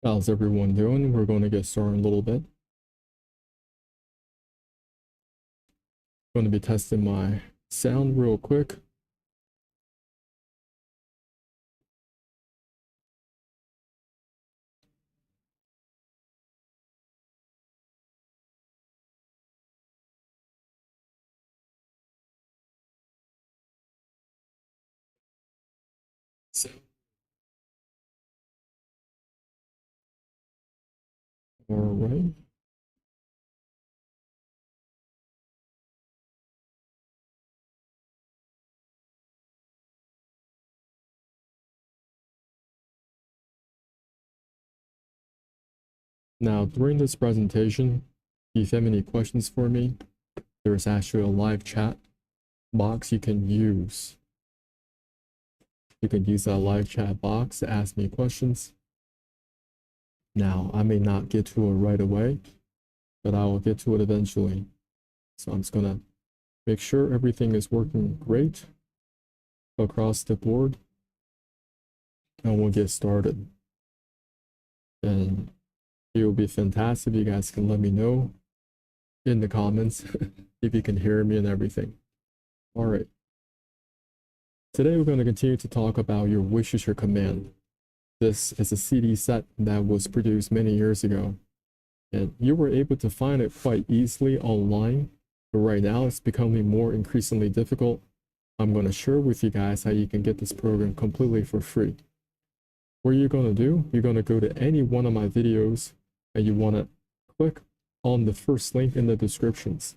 How's everyone doing? We're going to get started in a little bit. Going to be testing my sound real quick. All right. Now, during this presentation, if you have any questions for me, there's actually a live chat box you can use. You can use that live chat box to ask me questions. Now, I may not get to it right away, but I will get to it eventually. So I'm just going to make sure everything is working great across the board, and we'll get started. And it would be fantastic if you guys can let me know in the comments if you can hear me and everything. All right. Today we're going to continue to talk about your wish is your command. This is a CD set that was produced many years ago, and you were able to find it quite easily online, but right now it's becoming more increasingly difficult. I'm going to share with you guys how you can get this program completely for free. What you're going to do, you're going to go to any one of my videos and you want to click on the first link in the descriptions.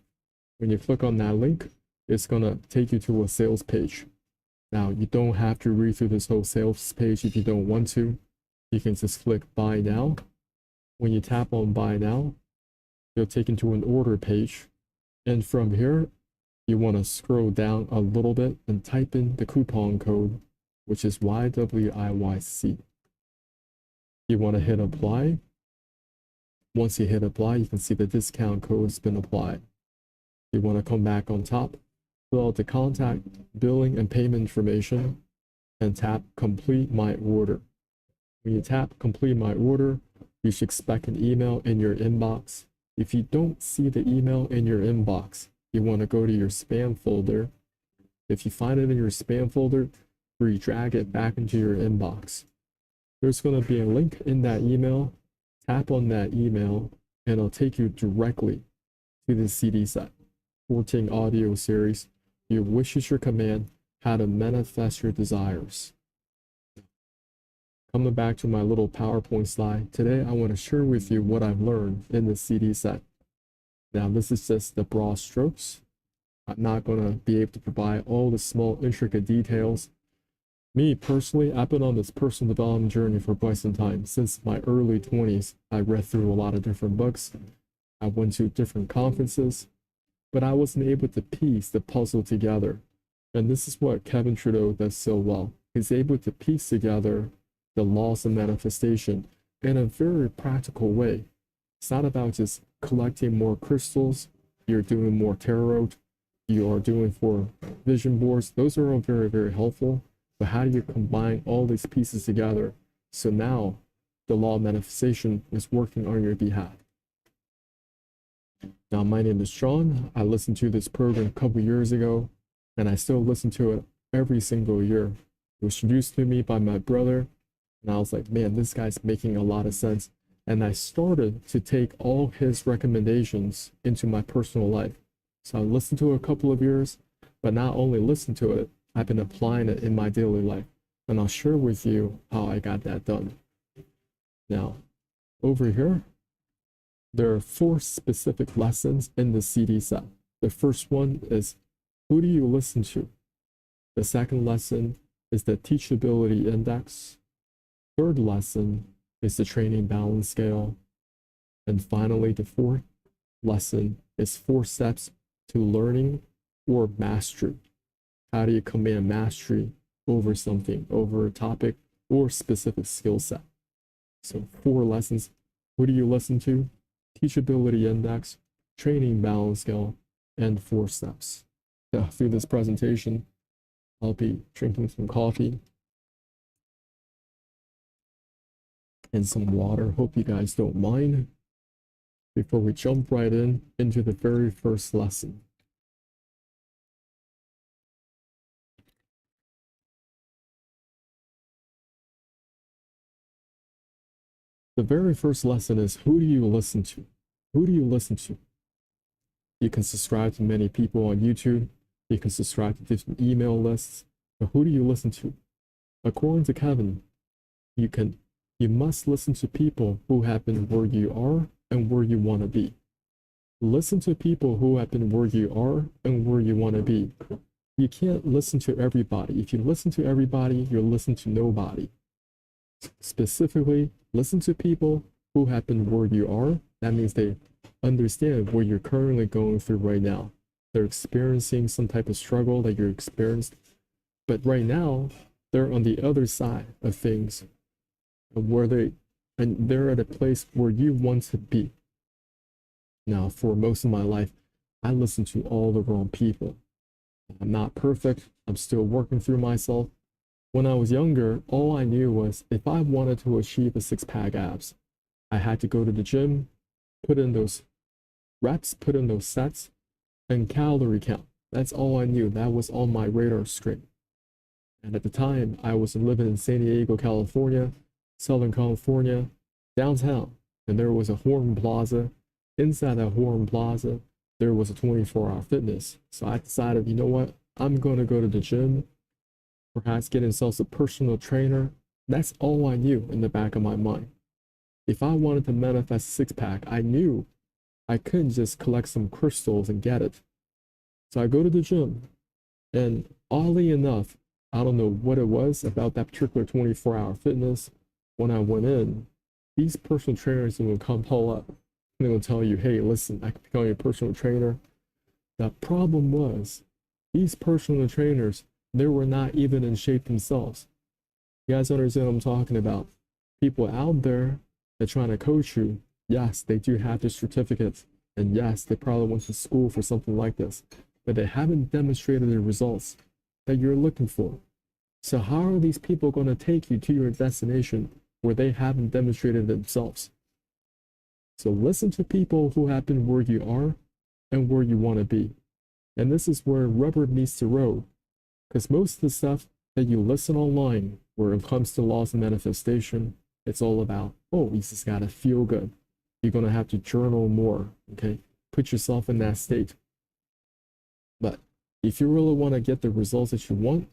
When you click on that link, it's going to take you to a sales page. Now, you don't have to read through this whole sales page if you don't want to. You can just click buy now. When you tap on buy now, you'll take into an order page. And from here, you want to scroll down a little bit and type in the coupon code, which is YWIYC. You want to hit apply. Once you hit apply, you can see the discount code has been applied. You want to come back on top, fill out the contact, billing, and payment information, and tap complete my order. When you tap complete my order, you should expect an email in your inbox. If you don't see the email in your inbox, you want to go to your spam folder. If you find it in your spam folder, drag it back into your inbox. There's going to be a link in that email. Tap on that email, and it'll take you directly to the CD set. 14 audio series, Your Wish is Your Command, How to Manifest Your Desires. Coming back to my little PowerPoint slide, today I want to share with you what I've learned in the CD set. Now, this is just the broad strokes. I'm not going to be able to provide all the small, intricate details. Me, personally, I've been on this personal development journey for quite some time. Since my early 20s, I read through a lot of different books. I went to different conferences, but I wasn't able to piece the puzzle together. And this is what Kevin Trudeau does so well. He's able to piece together the laws of manifestation in a very practical way. It's not about just collecting more crystals, you're doing more tarot, you are doing for vision boards. Those are all very, very helpful. But how do you combine all these pieces together so now the law of manifestation is working on your behalf? Now, my name is Sean. I listened to this program a couple years ago, and I still listen to it every single year. It was introduced to me by my brother, and I was like, man, this guy's making a lot of sense. And I started to take all his recommendations into my personal life. So I listened to it a couple of years, but not only listened to it, I've been applying it in my daily life, and I'll share with you how I got that done. Now, over here, there are 4 specific lessons in the CD set. The first one is, who do you listen to? The second lesson is the teachability index. Third lesson is the training balance scale. And finally, the 4th lesson is 4 steps to learning or mastery. How do you command mastery over something, over a topic or specific skill set? So 4 lessons. Who do you listen to? Teachability index, training balance scale, and 4 steps. So through this presentation, I'll be drinking some coffee. and some water. Hope you guys don't mind before we jump right into the very first lesson. The very first lesson is, who do you listen to? Who do you listen to? You can subscribe to many people on YouTube. You can subscribe to different email lists. But who do you listen to? According to Kevin, you must listen to people who have been where you are and where you want to be. Listen to people who have been where you are and where you want to be. You can't listen to everybody. If you listen to everybody, you'll listen to nobody. Specifically, listen to people who have been where you are. That means they understand what you're currently going through right now. They're experiencing some type of struggle that you're experiencing. But right now, they're on the other side of things, and they're at a place where you want to be. Now, for most of my life, I listened to all the wrong people. I'm not perfect. I'm still working through myself. When I was younger, all I knew was if I wanted to achieve a six-pack abs, I had to go to the gym, put in those reps, put in those sets, and calorie count. That's all I knew. That was on my radar screen. And at the time, I was living in San Diego, California, Southern California, downtown. And there was a Horton Plaza. Inside that Horton Plaza, there was a 24-hour fitness. So I decided, you know what? I'm going to go to the gym, perhaps get myself a personal trainer. That's all I knew in the back of my mind. If I wanted to manifest a six-pack, I knew I couldn't just collect some crystals and get it. So I go to the gym, and oddly enough, I don't know what it was about that particular 24-hour fitness. When I went in, these personal trainers will come pull up, and they will tell you, hey, listen, I can become your personal trainer. The problem was, these personal trainers, they were not even in shape themselves. You guys understand what I'm talking about? People out there that are trying to coach you, yes, they do have the certificates, and yes, they probably went to school for something like this, but they haven't demonstrated the results that you're looking for. So how are these people going to take you to your destination where they haven't demonstrated themselves? So listen to people who have been where you are and where you want to be. And this is where rubber meets the road. Because most of the stuff that you listen online, where it comes to laws of manifestation, it's all about, oh, you just gotta feel good. You're gonna have to journal more, okay? Put yourself in that state. But if you really want to get the results that you want,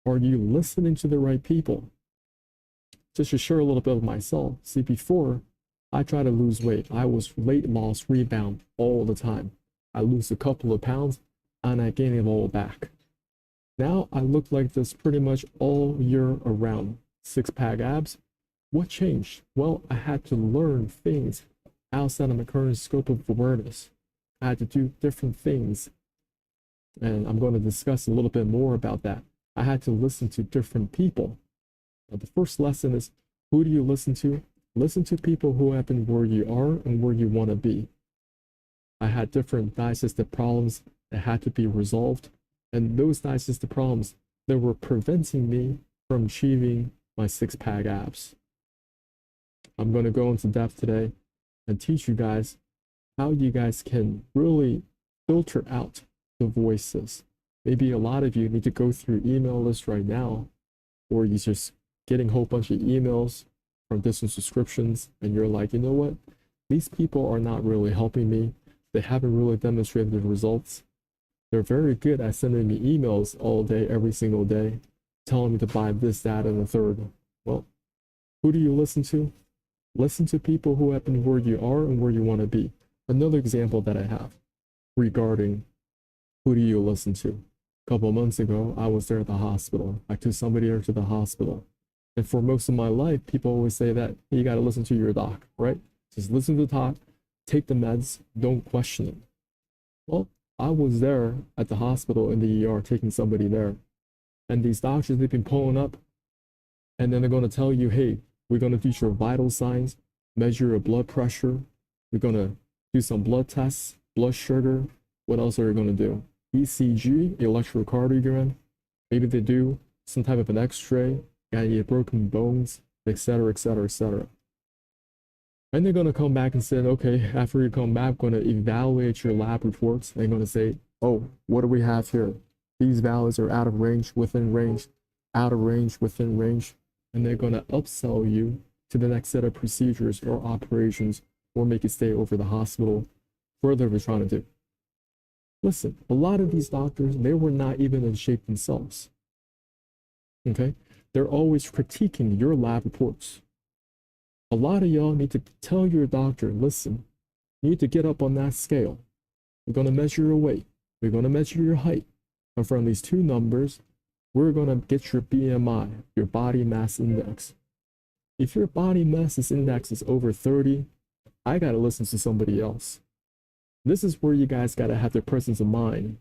are you listening to the right people? Just to share a little bit of myself. See, before I tried to lose weight, I was weight loss rebound all the time. I lose a couple of pounds and I gain it all back. Now I look like this pretty much all year around. Six-pack abs. What changed? Well, I had to learn things outside of my current scope of awareness. I had to do different things. And I'm going to discuss a little bit more about that. I had to listen to different people. Now, the first lesson is, who do you listen to? Listen to people who have been where you are and where you want to be. I had different digestive problems that had to be resolved. And those digestive problems that were preventing me from achieving my six-pack abs. I'm going to go into depth today and teach you guys how you guys can really filter out the voices. Maybe a lot of you need to go through email lists right now, or you're just getting a whole bunch of emails from different subscriptions, and you're like, you know what? These people are not really helping me. They haven't really demonstrated the results. They're very good at sending me emails all day, every single day, telling me to buy this, that, and the third. Well, who do you listen to? Listen to people who have been where you are and where you want to be. Another example that I have regarding who do you listen to? A couple of months ago, I was there at the hospital. I took somebody there to the hospital. And for most of my life, people always say that hey, you got to listen to your doc, right? Just listen to the doc, take the meds, don't question it. Well, I was there at the hospital in the ER taking somebody there. And these doctors, they've been pulling up, and then they're going to tell you, hey, we're going to do your vital signs, measure your blood pressure. We're going to do some blood tests, blood sugar. What else are we going to do? ECG, electrocardiogram. Maybe they do some type of an x-ray, got any broken bones, etc., etc., etc. And they're going to come back and say, okay, after you come back, going to evaluate your lab reports. They're going to say, oh, what do we have here? These values are out of range, within range, out of range, within range. And they're going to upsell you to the next set of procedures or operations or make you stay over the hospital, whatever they're trying to do. Listen, a lot of these doctors, they were not even in shape themselves. Okay? They're always critiquing your lab reports. A lot of y'all need to tell your doctor, listen, you need to get up on that scale. We're going to measure your weight. We're going to measure your height. And from these two numbers, we're going to get your BMI, your body mass index. If your body mass index is over 30, I got to listen to somebody else. This is where you guys got to have the presence of mind.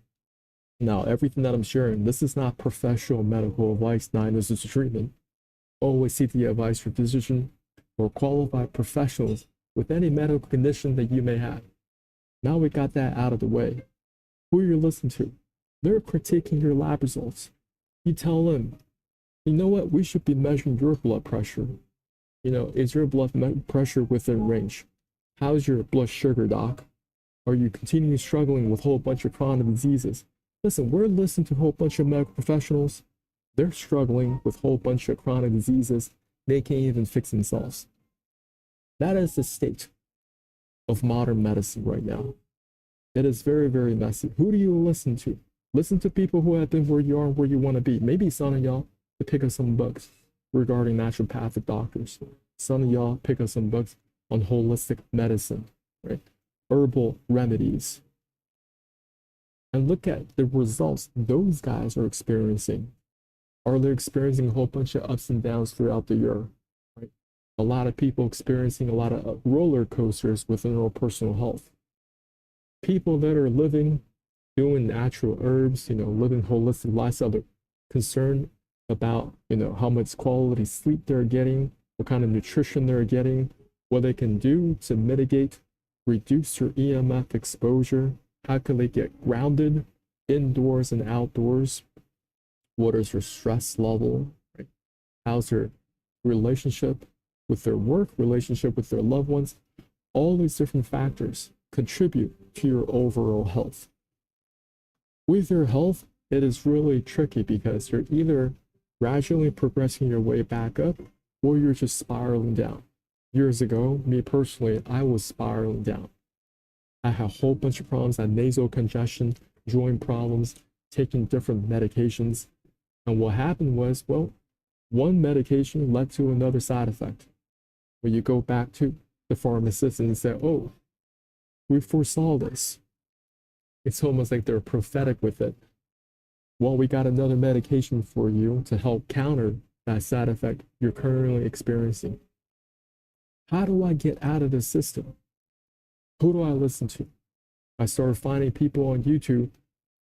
Now, everything that I'm sharing, this is not professional medical advice, neither is this treatment. Always seek the advice from physician or qualified professionals with any medical condition that you may have. Now we got that out of the way. Who you're listening to, they're critiquing your lab results. You tell them, you know what, we should be measuring your blood pressure. You know, is your blood pressure within range? How's your blood sugar, doc? Are you continuing struggling with a whole bunch of chronic diseases? Listen, we're listening to a whole bunch of medical professionals. They're struggling with a whole bunch of chronic diseases. They can't even fix themselves. That is the state of modern medicine right now. It is very, very messy. Who do you listen to? Listen to people who have been where you are and where you want to be. Maybe some of y'all to pick up some books regarding naturopathic doctors. Some of y'all pick up some books on holistic medicine, right? Herbal remedies. And look at the results those guys are experiencing. Are they experiencing a whole bunch of ups and downs throughout the year? Right? A lot of people experiencing a lot of roller coasters within their personal health. People that are living, doing natural herbs, you know, living holistic lifestyle, they're concerned about, you know, how much quality sleep they're getting, what kind of nutrition they're getting, what they can do to mitigate, reduce their EMF exposure. How can they get grounded indoors and outdoors? What is their stress level? Right? How's their relationship with their work, relationship with their loved ones? All these different factors contribute to your overall health. With your health, it is really tricky because you're either gradually progressing your way back up or you're just spiraling down. Years ago, me personally, I was spiraling down. I had a whole bunch of problems. I had nasal congestion, joint problems, taking different medications. And what happened was, well, one medication led to another side effect. When you go back to the pharmacist and say, oh, we foresaw this. It's almost like they're prophetic with it. Well, we got another medication for you to help counter that side effect you're currently experiencing. How do I get out of this system? Who do I listen to? I started finding people on YouTube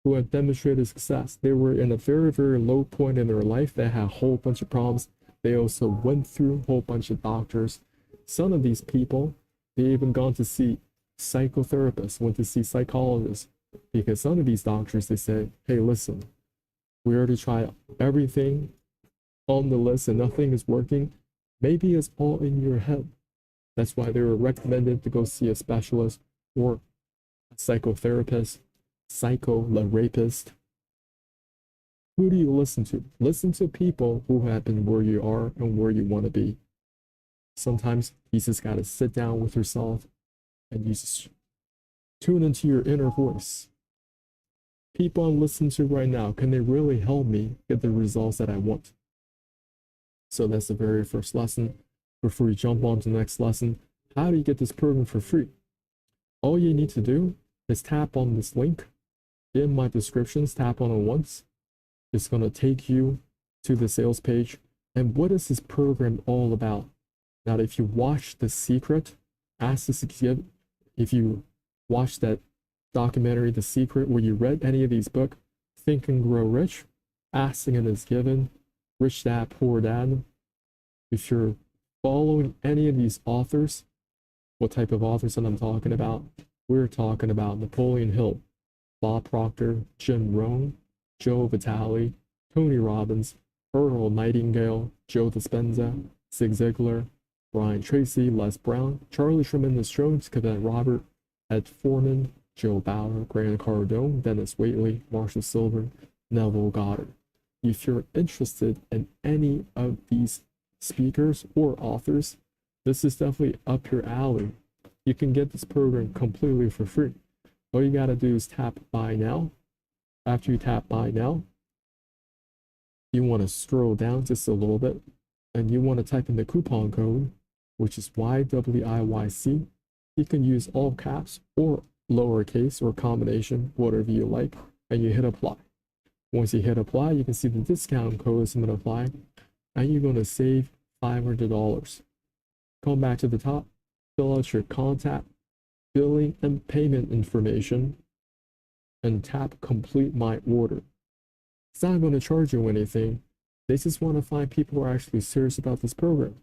who have demonstrated success. They were in a very, very low point in their life. They had a whole bunch of problems. They also went through a whole bunch of doctors. Some of these people, they even gone to see psychotherapists, went to see psychologists, because some of these doctors, they said, hey, listen, we already tried everything on the list and nothing is working. Maybe it's all in your head. That's why they were recommended to go see a specialist or a psychotherapist, rapist. Who do you listen to? Listen to people who have been where you are and where you want to be. Sometimes you just got to sit down with yourself and you just tune into your inner voice. People I'm listening to right now, can they really help me get the results that I want? So that's the very first lesson. Before you jump on to the next lesson, how do you get this program for free? All you need to do is tap on this link in my descriptions, tap on it once. It's going to take you to the sales page. And what is this program all about? Now, if you watch The Secret, if you watch that documentary, The Secret, where you read any of these books, Think and Grow Rich, Asking and Is Given, Rich Dad, Poor Dad, if you're following any of these authors, what type of authors that I'm talking about? We're talking about Napoleon Hill, Bob Proctor, Jim Rohn, Joe Vitale, Tony Robbins, Earl Nightingale, Joe Dispenza, Zig Ziglar, Brian Tracy, Les Brown, Charlie Tremendous Jones, Cadet Robert, Ed Foreman, Joe Bauer, Grant Cardone, Dennis Waitley, Marshall Silver, Neville Goddard. If you're interested in any of these speakers or authors, this is definitely up your alley. You can get this program completely for free. All you gotta do is tap buy now. After you tap buy now, you want to scroll down just a little bit and you want to type in the coupon code, which is YWIYC. You can use all caps or lowercase or combination, whatever you like, and you hit apply. Once you hit apply, you can see the discount code is going to apply, and you're going to save $500. Come back to the top, fill out your contact, billing, and payment information, and tap complete my order. It's not going to charge you anything. They just want to find people who are actually serious about this program.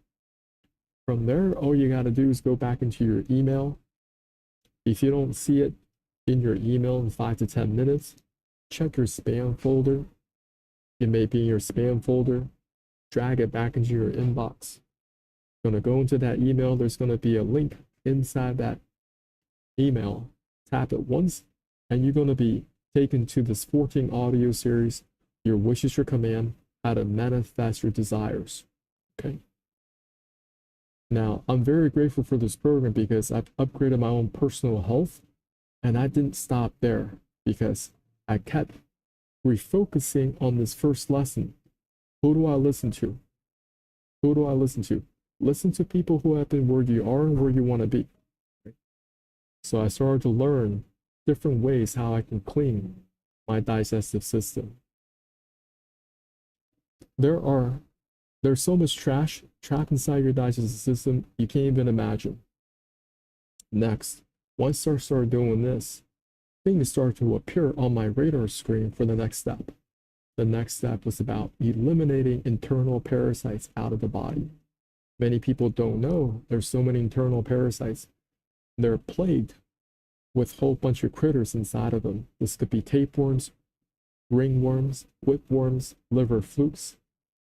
From there, all you got to do is go back into your email. If you don't see it in your email in 5 to 10 minutes, check your spam folder. It may be in your spam folder. Drag it back into your inbox. Going to go into that email. There's going to be a link inside that email. Tap it once, and you're going to be taken to this 14 audio series, Your Wish is Your Command, How to Manifest Your Desires. Okay. Now, I'm very grateful for this program because I've upgraded my own personal health, and I didn't stop there because I kept refocusing on this first lesson. Who do I listen to? Who do I listen to? Listen to people who have been where you are and where you want to be. So I started to learn different ways how I can clean my digestive system. There's so much trash trapped inside your digestive system you can't even imagine. Next, once I started doing this, things started to appear on my radar screen for the next step. The next step was about eliminating internal parasites out of the body. Many people don't know there's so many internal parasites. They're plagued with a whole bunch of critters inside of them. This could be tapeworms, ringworms, whipworms, liver flukes,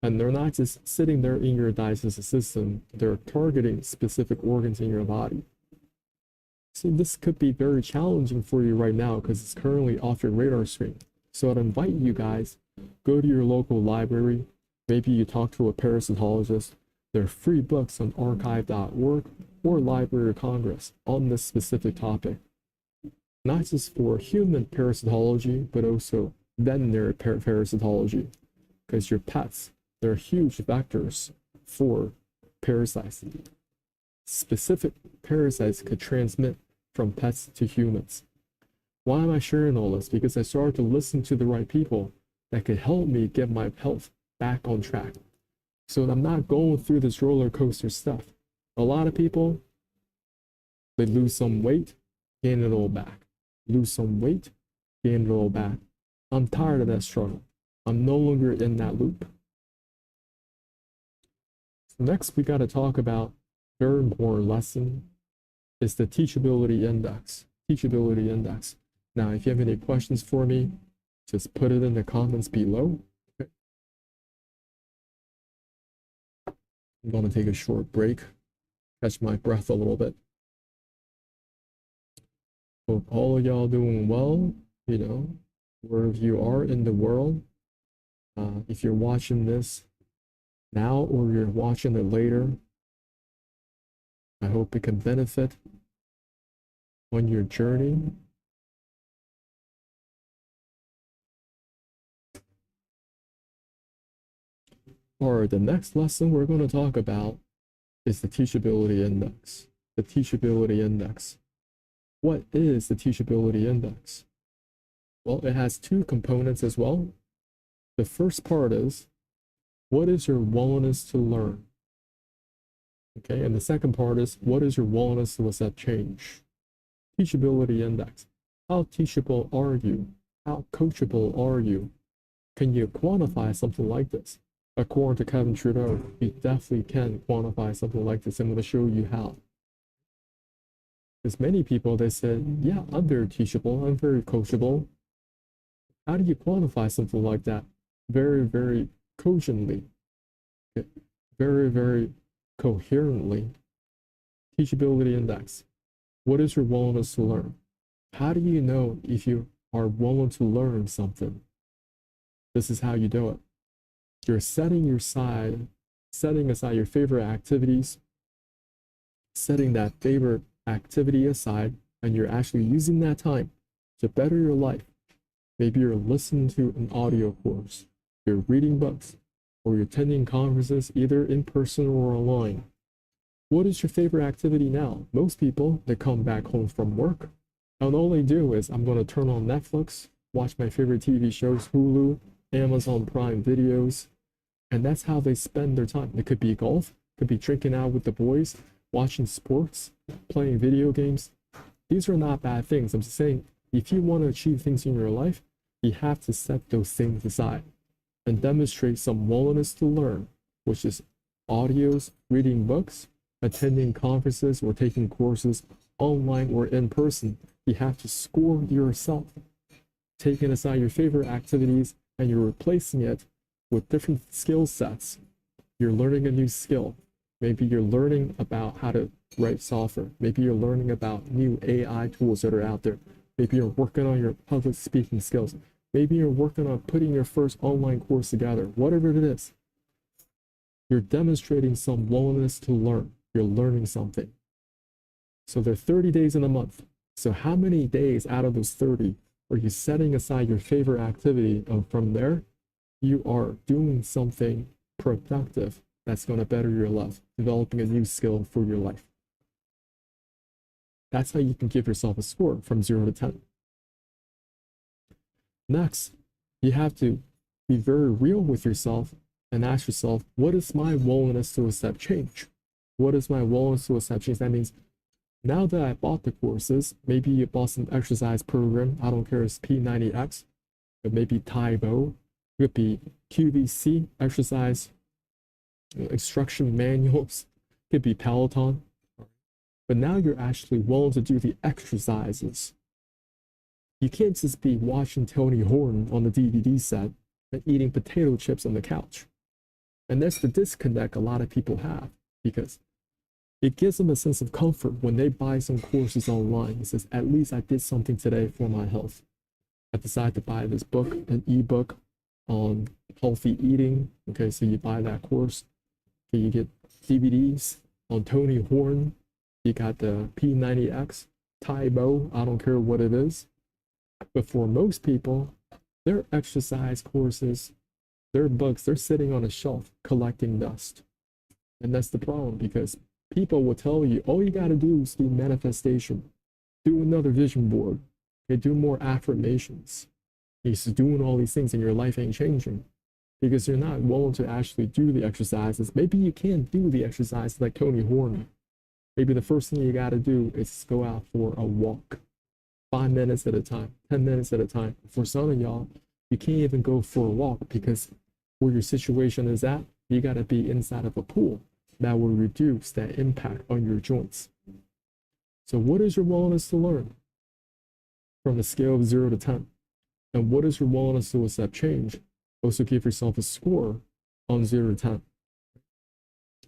and they're not just sitting there in your digestive system, they're targeting specific organs in your body. So this could be very challenging for you right now because it's currently off your radar screen. So I'd invite you guys, go to your local library, maybe you talk to a parasitologist. There are free books on archive.org or Library of Congress on this specific topic. Not just for human parasitology, but also veterinary parasitology, because your pets, they're huge vectors for parasites. Specific parasites could transmit from pets to humans. Why am I sharing all this? Because I started to listen to the right people that could help me get my health back on track. So I'm not going through this roller coaster stuff. A lot of people, they lose some weight, gain it all back. Lose some weight, gain it all back. I'm tired of that struggle. I'm no longer in that loop. So next, we got to talk about very important lesson is the teachability index. Teachability index. Now, if you have any questions for me, just put it in the comments below. Okay. I'm going to take a short break, catch my breath a little bit. Hope all of y'all doing well, you know, wherever you are in the world. If you're watching this now or you're watching it later, I hope it can benefit on your journey. All right, the next lesson we're going to talk about is the teachability index. The teachability index. What is the teachability index? Well, it has two components as well. The first part is, what is your willingness to learn? Okay, and the second part is, what is your willingness to accept change? Teachability index. How teachable are you? How coachable are you? Can you quantify something like this? According to Kevin Trudeau, you definitely can quantify something like this. I'm going to show you how. There's many people that said, yeah, I'm very teachable, I'm very coachable. How do you quantify something like that? Very, very cogently, okay. Very, very coherently. Teachability index. What is your willingness to learn? How do you know if you are willing to learn something? This is how you do it. You're setting aside your favorite activities, setting that favorite activity aside, and you're actually using that time to better your life. Maybe you're listening to an audio course, you're reading books, or you're attending conferences either in person or online. What is your favorite activity now? Most people, they come back home from work, and all they do is, I'm going to turn on Netflix, watch my favorite TV shows, Hulu, Amazon Prime videos, and that's how they spend their time. It could be golf, could be drinking out with the boys, watching sports, playing video games. These are not bad things. I'm just saying, if you want to achieve things in your life, you have to set those things aside and demonstrate some willingness to learn, which is audios, reading books, attending conferences, or taking courses online or in person. You have to score yourself, taking aside your favorite activities, and you're replacing it with different skill sets. You're learning a new skill. Maybe you're learning about how to write software. Maybe you're learning about new AI tools that are out there. Maybe you're working on your public speaking skills. Maybe you're working on putting your first online course together. Whatever it is, you're demonstrating some willingness to learn. You're learning something. So there are 30 days in a month. So how many days out of those 30 are you setting aside your favorite activity, and from there, you are doing something productive that's going to better your life, developing a new skill for your life. That's how you can give yourself a score from 0 to 10. Next, you have to be very real with yourself and ask yourself, what is my willingness to accept change? What is my willingness to accept change? That means, now that I bought the courses, maybe you bought some exercise program, I don't care, it's P90X, but maybe Taibo, it could be QVC, exercise instruction manuals, it could be Peloton. But now you're actually willing to do the exercises. You can't just be watching Tony Horton on the DVD set and eating potato chips on the couch. And that's the disconnect a lot of people have, because it gives them a sense of comfort when they buy some courses online. It says, at least I did something today for my health. I decided to buy this book, an ebook on healthy eating. Okay, so you buy that course. Okay, you get DVDs on Tony Horton. You got the P90X, Taibo, I don't care what it is. But for most people, their exercise courses, their books, they're sitting on a shelf collecting dust. And that's the problem, because people will tell you, all you got to do is do manifestation, do another vision board, okay, do more affirmations. He's doing all these things and your life ain't changing because you're not willing to actually do the exercises. Maybe you can't do the exercises like Tony Horton. Maybe the first thing you got to do is go out for a walk, 5 minutes at a time, 10 minutes at a time. For some of y'all, you can't even go for a walk because where your situation is at, you got to be inside of a pool. That will reduce that impact on your joints. So what is your willingness to learn from a scale of 0 to 10? And what is your willingness to accept change? Also give yourself a score on 0 to 10.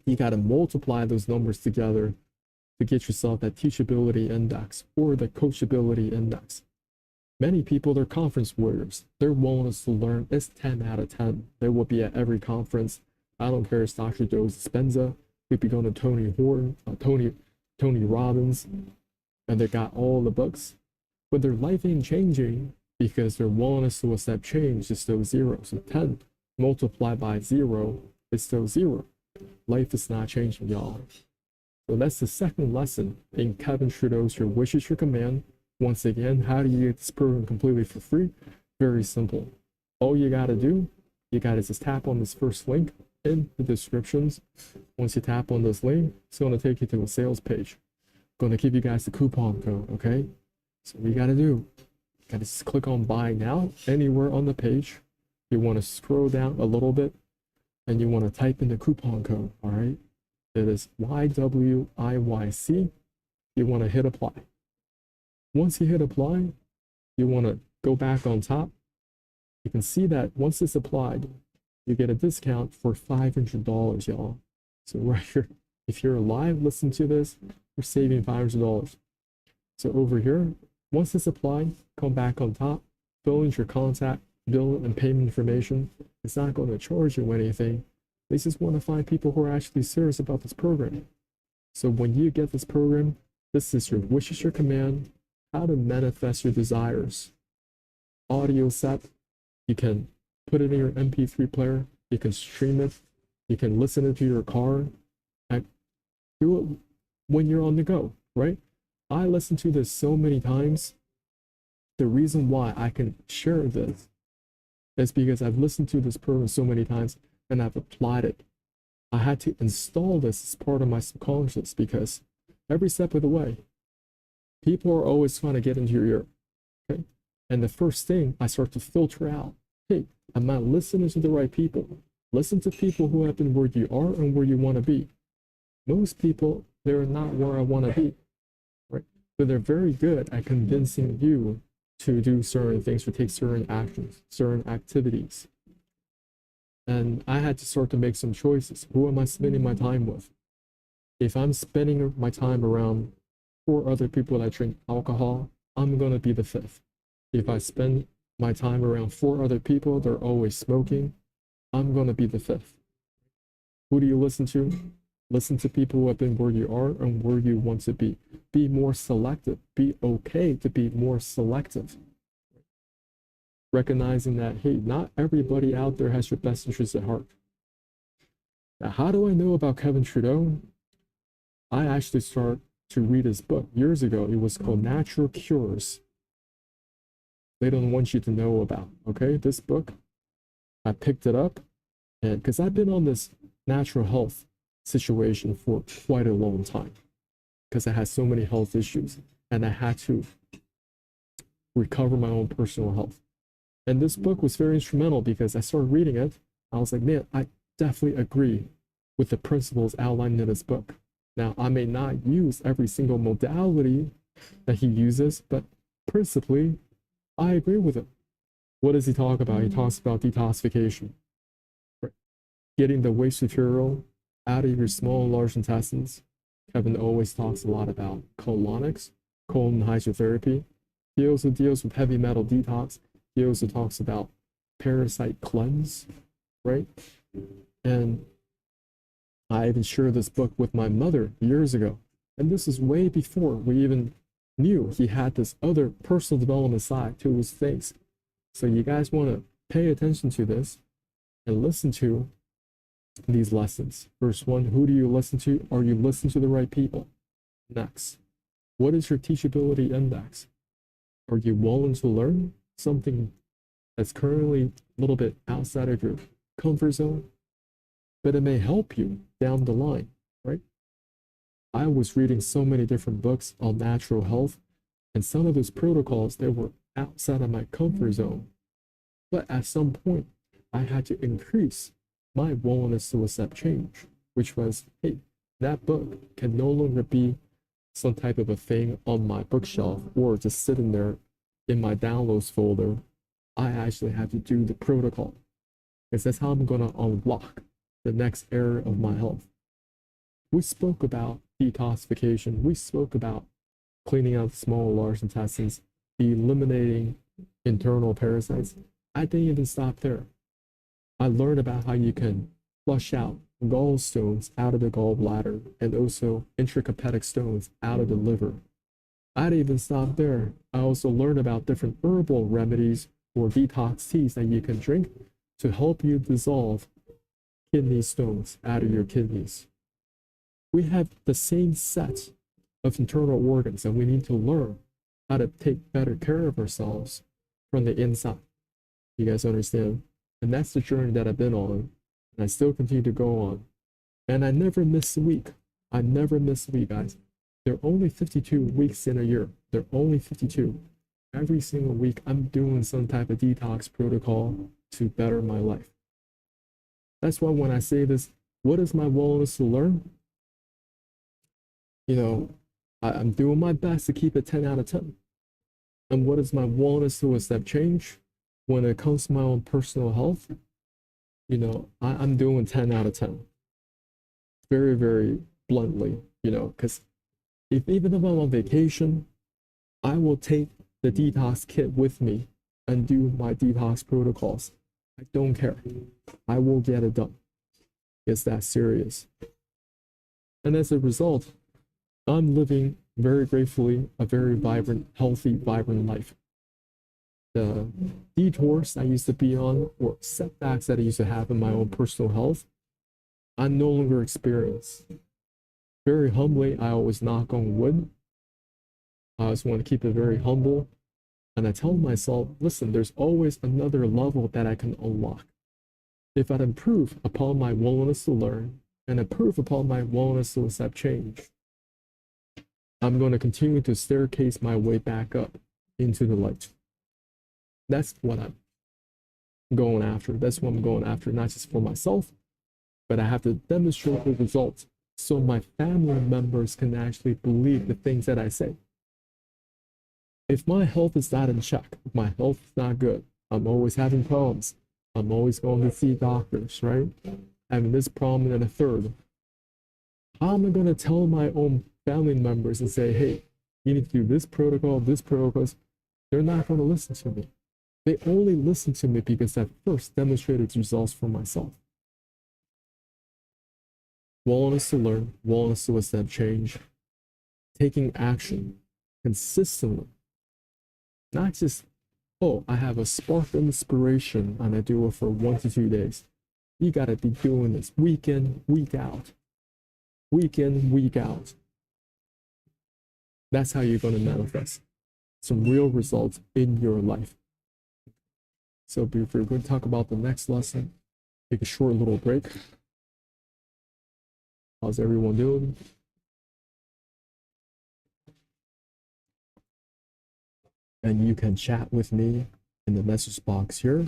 You got to multiply those numbers together to get yourself that teachability index or the coachability index. Many people, they're conference warriors. Their willingness to learn is 10 out of 10. They will be at every conference. I don't care if it's Dr. Joe Dispenza, we'd be going to Tony Horton, Tony Robbins, and they got all the books. But their life ain't changing because their willingness to accept change is still 0. So 10 multiplied by 0 is still 0. Life is not changing, y'all. So that's the second lesson in Kevin Trudeau's Your Wish is Your Command. Once again, how do you get this program completely for free? Very simple. All you got to do, you got to just tap on this first link in the descriptions. Once you tap on this link, it's going to take you to a sales page. I'm going to give you guys the coupon code, okay? So what you got to do, you got to just click on buy now anywhere on the page. You want to scroll down a little bit and you want to type in the coupon code, all right? It is YWIYC. You want to hit apply. Once you hit apply, you want to go back on top. You can see that once it's applied, you get a discount for $500, y'all. So right here, if you're live listening to this, you're saving $500. So over here, once it's applied, come back on top, fill in your contact, bill and payment information. It's not going to charge you anything. They just want to find people who are actually serious about this program. So when you get this program, this is your wishes, your command, how to manifest your desires. Audio set, you can put it in your MP3 player, you can stream it, you can listen it to your car, and do it when you're on the go, right? I listen to this so many times. The reason why I can share this is because I've listened to this program so many times and I've applied it. I had to install this as part of my subconscious because every step of the way, people are always trying to get into your ear. Okay? And the first thing I start to filter out, hey, am I listening to the right people? Listen to people who have been where you are and where you want to be. Most people, they're not where I want to be, right? But they're very good at convincing you to do certain things, to take certain actions, certain activities. And I had to start to make some choices. Who am I spending my time with? If I'm spending my time around 4 other people that drink alcohol, I'm going to be the 5th. If I spend my time around 4 other people that are always smoking, I'm going to be the 5th. Who do you listen to? Listen to people who have been where you are and where you want to be. Be more selective. Be okay to be more selective. Recognizing that, hey, not everybody out there has your best interests at heart. Now, how do I know about Kevin Trudeau? I actually started to read his book years ago. It was called Natural Cures. They don't want you to know about, okay? This book, I picked it up, and because I've been on this natural health situation for quite a long time, because I had so many health issues, and I had to recover my own personal health. And this book was very instrumental because I started reading it. I was like, man, I definitely agree with the principles outlined in this book. Now, I may not use every single modality that he uses, but principally, I agree with him. What does he talk about? He talks about detoxification, right? Getting the waste material out of your small and large intestines. Kevin always talks a lot about colonics, colon hydrotherapy. He also deals with heavy metal detox. He also talks about parasite cleanse, right? And I even shared this book with my mother years ago. And this is way before we even knew he had this other personal development side to his things. So you guys want to pay attention to this and listen to these lessons. First one, who do you listen to? Are you listening to the right people? Next, what is your teachability index? Are you willing to learn something that's currently a little bit outside of your comfort zone, but it may help you down the line, right? I was reading so many different books on natural health, and some of those protocols, they were outside of my comfort zone. But at some point, I had to increase my willingness to accept change, which was, hey, that book can no longer be some type of a thing on my bookshelf or just sitting there in my downloads folder. I actually have to do the protocol, because that's how I'm going to unlock the next era of my health. We spoke about detoxification. We spoke about cleaning out the small and large intestines, eliminating internal parasites. I didn't even stop there. I learned about how you can flush out gallstones out of the gallbladder and also intrahepatic stones out of the liver. I didn't even stop there. I also learned about different herbal remedies or detox teas that you can drink to help you dissolve kidney stones out of your kidneys. We have the same set of internal organs, and we need to learn how to take better care of ourselves from the inside. You guys understand? And that's the journey that I've been on, and I still continue to go on. And I never miss a week. I never miss a week, guys. There are only 52 weeks in a year. There are only 52. Every single week, I'm doing some type of detox protocol to better my life. That's why when I say this, what is my willingness to learn? You know, I'm doing my best to keep it 10 out of 10. And what is my willingness to accept change? When it comes to my own personal health, you know, I'm doing 10 out of 10. Very, very bluntly, you know, because Even if I'm on vacation, I will take the detox kit with me and do my detox protocols. I don't care. I will get it done. It's that serious. And as a result, I'm living very gratefully a very vibrant, healthy, vibrant life. The detours I used to be on or setbacks that I used to have in my own personal health, I no longer experience. Very humbly, I always knock on wood. I always want to keep it very humble. And I tell myself, listen, there's always another level that I can unlock. If I improve upon my willingness to learn and improve upon my willingness to accept change, I'm going to continue to staircase my way back up into the light. That's what I'm going after. That's what I'm going after, not just for myself, but I have to demonstrate the results so my family members can actually believe the things that I say. If my health is not in check, if my health is not good, I'm always having problems. I'm always going to see doctors, right? Having this problem and a third. How am I going to tell my own family members and say, hey, you need to do this protocol, this protocol? They're not going to listen to me. They only listen to me because I first demonstrated results for myself. Willingness to learn, willingness to accept change, taking action consistently. Not just, oh, I have a spark of inspiration and I do it for 1 to 2 days. You got to be doing this week in, week out. Week in, week out. That's how you're going to manifest some real results in your life. So if we're going to talk about the next lesson, take a short little break. How's everyone doing? And you can chat with me in the message box here.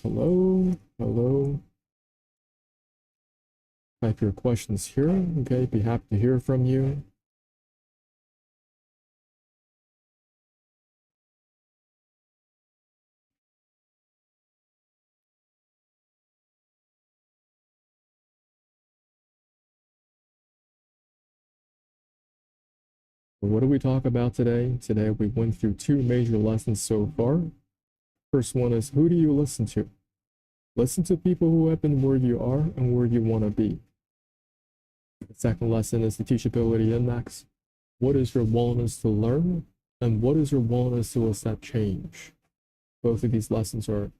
Hello, hello. Type your questions here. Okay, be happy to hear from you. What do we talk about today? Today we went through 2 major lessons so far. First one is, who do you listen to? Listen to people who have been where you are and where you want to be. The second lesson is the teachability index. What is your willingness to learn? And what is your willingness to accept change? Both of these lessons are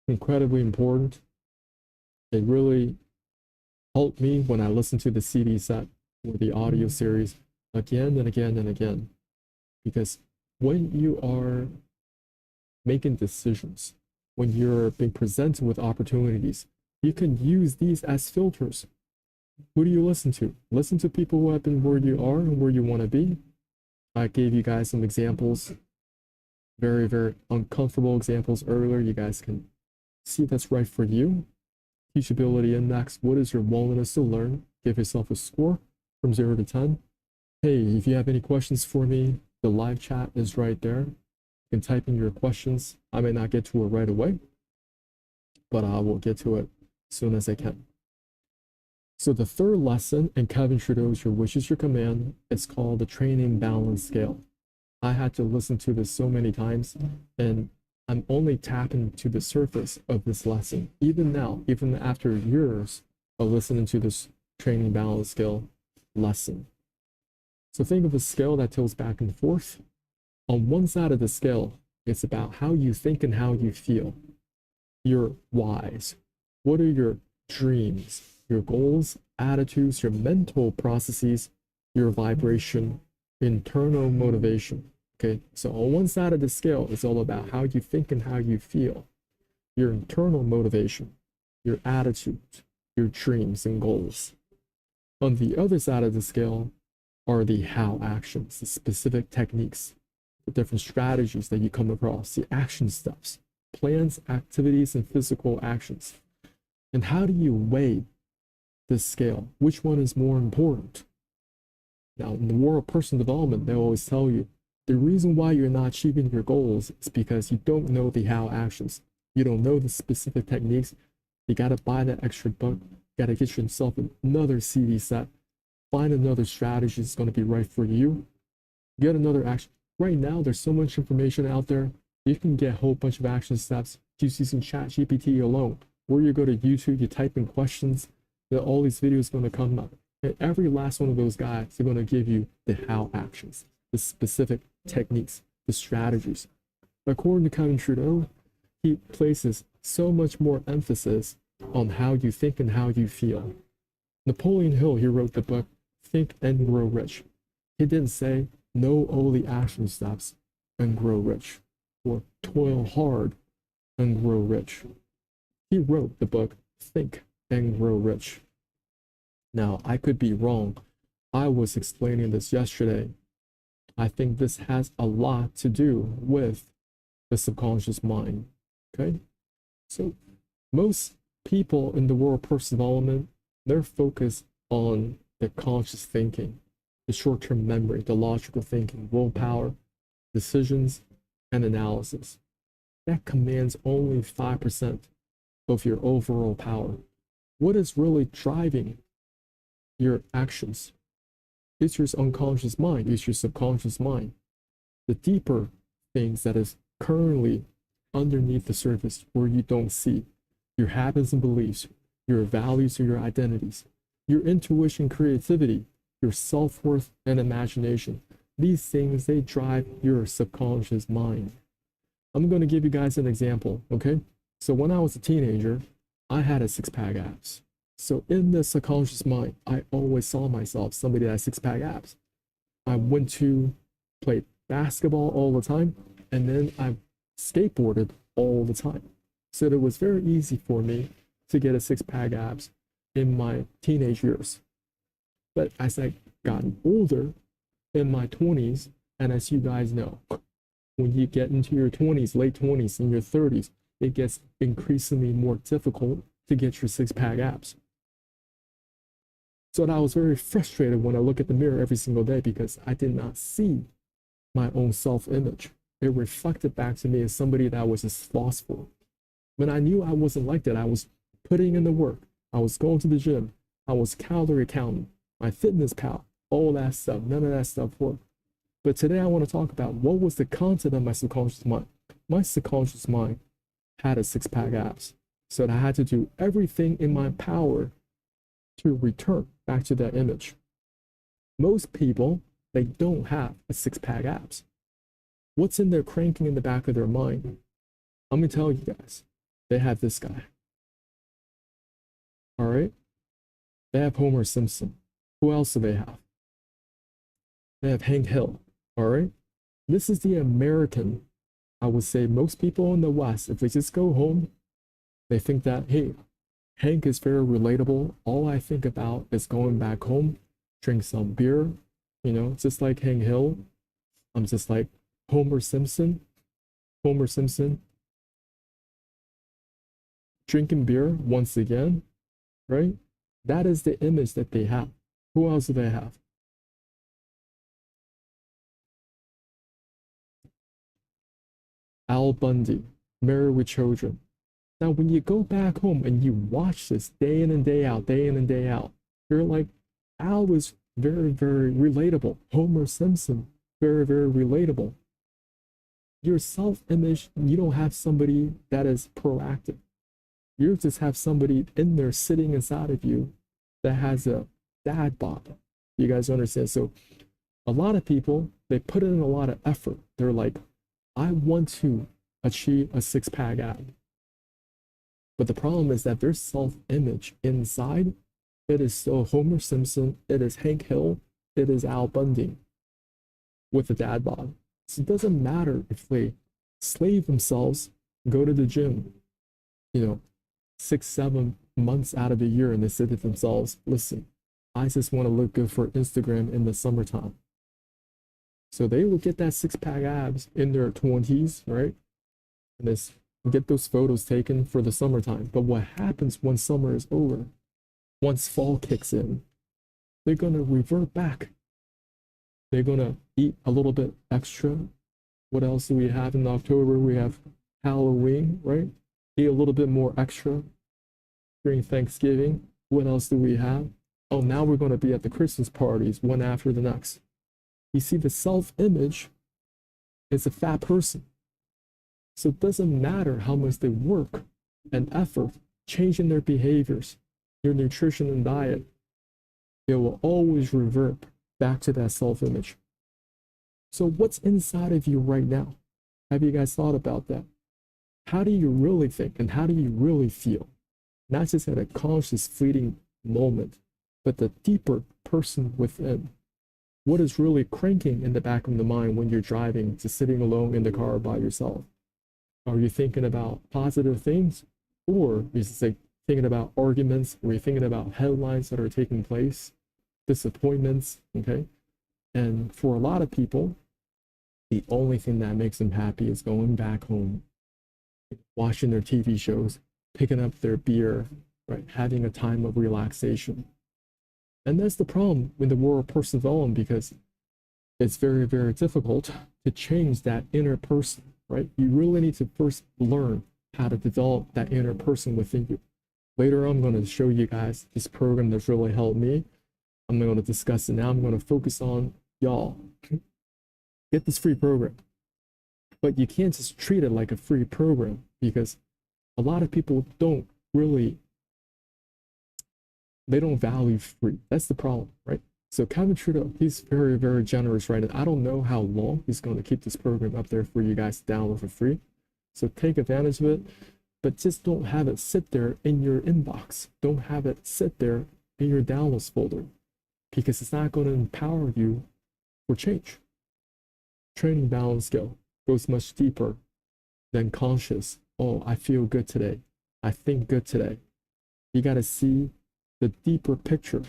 incredibly important. They really helped me when I listened to the CD set or the audio series again and again and again. Because when you are making decisions, when you're being presented with opportunities, you can use these as filters. Who do you listen to? Listen to people who have been where you are and where you want to be. I gave you guys some examples, very, very uncomfortable examples earlier. You guys can see that's right for you. Teachability index. What is your willingness to learn? Give yourself a score from 0 to 10. Hey, if you have any questions for me, the live chat is right there. You can type in your questions. I may not get to it right away, but I will get to it as soon as I can. So the third lesson in Kevin Trudeau's Your Wish is Your Command is called the Training Balance Scale. I had to listen to this so many times, and I'm only tapping to the surface of this lesson. Even now, even after years of listening to this Training Balance Scale lesson. So think of a scale that tilts back and forth. On one side of the scale, it's about how you think and how you feel. Your whys. What are your dreams, your goals, attitudes, your mental processes, your vibration, internal motivation. Okay, so on one side of the scale, it's all about how you think and how you feel. Your internal motivation, your attitudes, your dreams and goals. On the other side of the scale are the how actions, the specific techniques, the different strategies that you come across, the action steps, plans, activities, and physical actions. And how do you weigh this scale? Which one is more important? Now, in the world of personal development, they always tell you the reason why you're not achieving your goals is because you don't know the how actions. You don't know the specific techniques. You got to buy that extra book. You got to get yourself another CD set Find another strategy that's going to be right for you. Get another action. Right now, there's so much information out there. You can get a whole bunch of action steps just using ChatGPT alone. Or you go to YouTube, you type in questions, that all these videos are going to come up. And every last one of those guys are going to give you the how actions, the specific techniques, the strategies. According to Kevin Trudeau, he places so much more emphasis on how you think and how you feel. Napoleon Hill, he wrote the book Think and Grow Rich. He didn't say know all the action steps and grow rich, or toil hard and grow rich. He wrote the book Think and Grow Rich. Now, I could be wrong. I was explaining this yesterday. I think this has a lot to do with the subconscious mind. Okay? So, most people in the world of personal development, they're focused on the conscious thinking, the short-term memory, the logical thinking, willpower, decisions, and analysis. That commands only 5% of your overall power. What is really driving your actions? It's your unconscious mind, it's your subconscious mind. The deeper things that is currently underneath the surface where you don't see, your habits and beliefs, your values or your identities, your intuition, creativity, your self-worth and imagination. These things, they drive your subconscious mind. I'm going to give you guys an example, okay? So when I was a teenager, I had a six-pack abs. So in the subconscious mind, I always saw myself somebody that had six-pack abs. I went to play basketball all the time, and then I skateboarded all the time. So it was very easy for me to get a six-pack abs in my teenage years. But as I got older, in my 20s, and as you guys know, when you get into your 20s, late 20s, and your 30s, it gets increasingly more difficult to get your six-pack abs. So I was very frustrated when I look at the mirror every single day because I did not see my own self-image. It reflected back to me as somebody that was just slothful. When I knew I wasn't like that, I was putting in the work. I was going to the gym. I was calorie counting, my fitness pal, all that stuff. None of that stuff worked. But today I want to talk about what was the content of my subconscious mind. My subconscious mind had a six-pack abs. So I had to do everything in my power to return back to that image. Most people, they don't have a six-pack abs. What's in there cranking in the back of their mind? I'm going to tell you guys. They have this guy. All right? They have Homer Simpson. Who else do they have? They have Hank Hill. All right? This is the American. I would say most people in the West, if they just go home, they think that, hey, Hank is very relatable. All I think about is going back home, drink some beer, just like Hank Hill. I'm just like Homer Simpson. Homer Simpson drinking beer once again, right? That is the image that they have. Who else do they have? Al Bundy, Married with Children. Now, when you go back home and you watch this day in and day out, you're like, Al was very, very relatable. Homer Simpson, very, very relatable. Your self-image, you don't have somebody that is proactive. You just have somebody in there sitting inside of you that has a dad bod. You guys understand? So a lot of people, they put in a lot of effort. They're like, I want to achieve a six-pack ab. But the problem is that their self-image inside, it is still Homer Simpson, it is Hank Hill, it is Al Bundy with a dad bod. So it doesn't matter if they slave themselves, go to the gym, 6-7 months out of the year, and they say to themselves, listen, I just want to look good for Instagram in the summertime. So they will get that six-pack abs in their 20s, right? And this get those photos taken for the summertime. But what happens when summer is over? Once fall kicks in, they're going to revert back. They're going to eat a little bit extra. What else do we have in October? We have Halloween, right? Eat a little bit more extra during Thanksgiving. What else do we have? Oh, now we're going to be at the Christmas parties, one after the next. You see, the self-image is a fat person. So it doesn't matter how much they work and effort changing their behaviors, your nutrition and diet, it will always revert back to that self-image. So what's inside of you right now? Have you guys thought about that? How do you really think and how do you really feel? Not just at a conscious fleeting moment, but the deeper person within. What is really cranking in the back of the mind when you're driving, just sitting alone in the car by yourself? Are you thinking about positive things? Or you're just like thinking about arguments? Or you're thinking about headlines that are taking place? Disappointments, okay? And for a lot of people, the only thing that makes them happy is going back home, watching their TV shows, picking up their beer, right? Having a time of relaxation. And that's the problem with the world of personal development, because it's very, very difficult to change that inner person, right? You really need to first learn how to develop that inner person within you. Later on, I'm going to show you guys this program that's really helped me. I'm going to discuss it now. I'm going to focus on y'all. Get this free program. But you can't just treat it like a free program, because a lot of people don't really, they don't value free. That's the problem, right? So Kevin Trudeau, he's very, very generous right now. I don't know how long he's going to keep this program up there for you guys to download for free. So take advantage of it, but just don't have it sit there in your inbox. Don't have it sit there in your downloads folder, because it's not going to empower you for change. Training balance skill goes much deeper than conscious. Oh, I feel good today. I think good today. You got to see the deeper picture.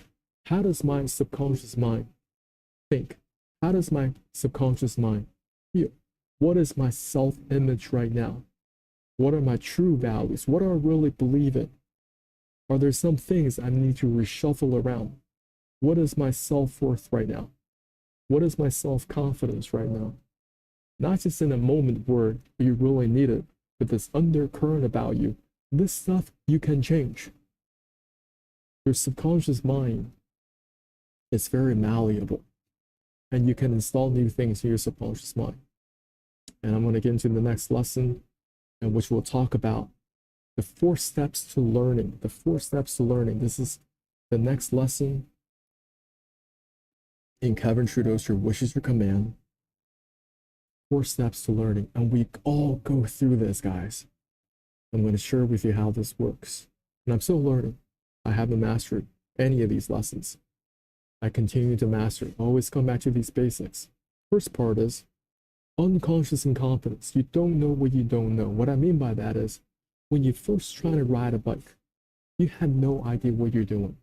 How does my subconscious mind think? How does my subconscious mind feel? What is my self-image right now? What are my true values? What do I really believe in? Are there some things I need to reshuffle around? What is my self-worth right now? What is my self-confidence right now? Not just in a moment where you really need it, but this undercurrent about you. This stuff you can change. Your subconscious mind is very malleable, and you can install new things in your subconscious mind. And I'm going to get into the next lesson, in which we'll talk about the 4 steps to learning. The 4 steps to learning. This is the next lesson in Kevin Trudeau's Your Wish is Your Command. 4 steps to learning. And we all go through this, guys. I'm going to share with you how this works. And I'm still learning. I haven't mastered any of these lessons. I continue to master it. Always come back to these basics. First part is unconscious incompetence. You don't know what you don't know. What I mean by that is, when you first try to ride a bike, you have no idea what you're doing.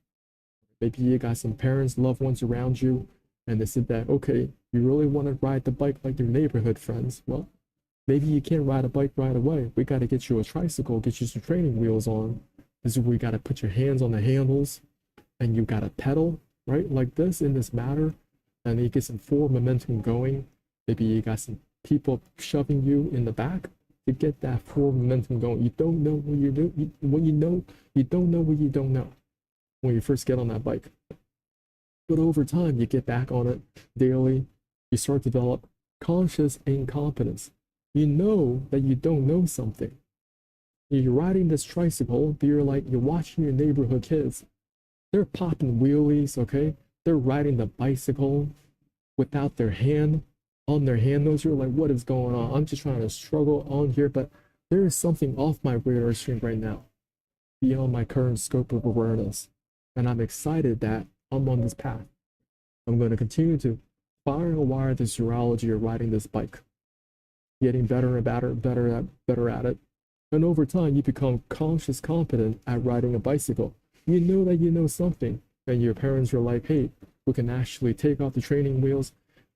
Maybe you got some parents, loved ones around you, and they said that, okay, you really want to ride the bike like your neighborhood friends. Well, maybe you can't ride a bike right away. We got to get you a tricycle, get you some training wheels on. This is where you got to put your hands on the handles, and you got to pedal, right? Like this in this manner, and you get some forward momentum going. Maybe you got some people shoving you in the back to get that forward momentum going. You don't know what you do. When you know, you don't know what you don't know when you first get on that bike. But over time, you get back on it daily. You start to develop conscious incompetence. You know that you don't know something. You're riding this tricycle, but you're watching your neighborhood kids. They're popping wheelies, okay? They're riding the bicycle without their hand on their handles. You're like, what is going on? I'm just trying to struggle on here, but there is something off my radar screen right now, beyond my current scope of awareness. And I'm excited that I'm on this path. I'm going to continue to fire and wire this urology of riding this bike, getting better and better at it. And over time, you become conscious competent at riding a bicycle. You know that you know something, and your parents are like, hey, we can actually take off the training wheels,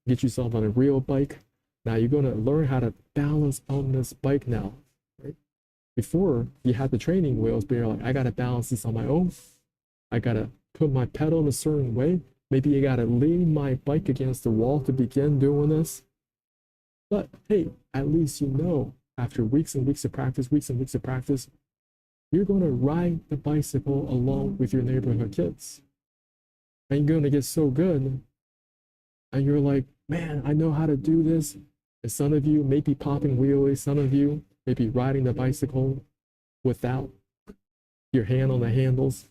get yourself on a real bike. Now you're going to learn how to balance on this bike now, right? Before, you had the training wheels, but you're like, I got to balance this on my own. I got to put my pedal in a certain way. Maybe you got to lean my bike against the wall to begin doing this. But hey, at least you know, after weeks and weeks of practice, you're going to ride the bicycle along with your neighborhood kids. and you're gonna get so good, and you're like, man, I know how to do this. And some of you may be popping wheelies, some of you may be riding the bicycle without your hand on the handles.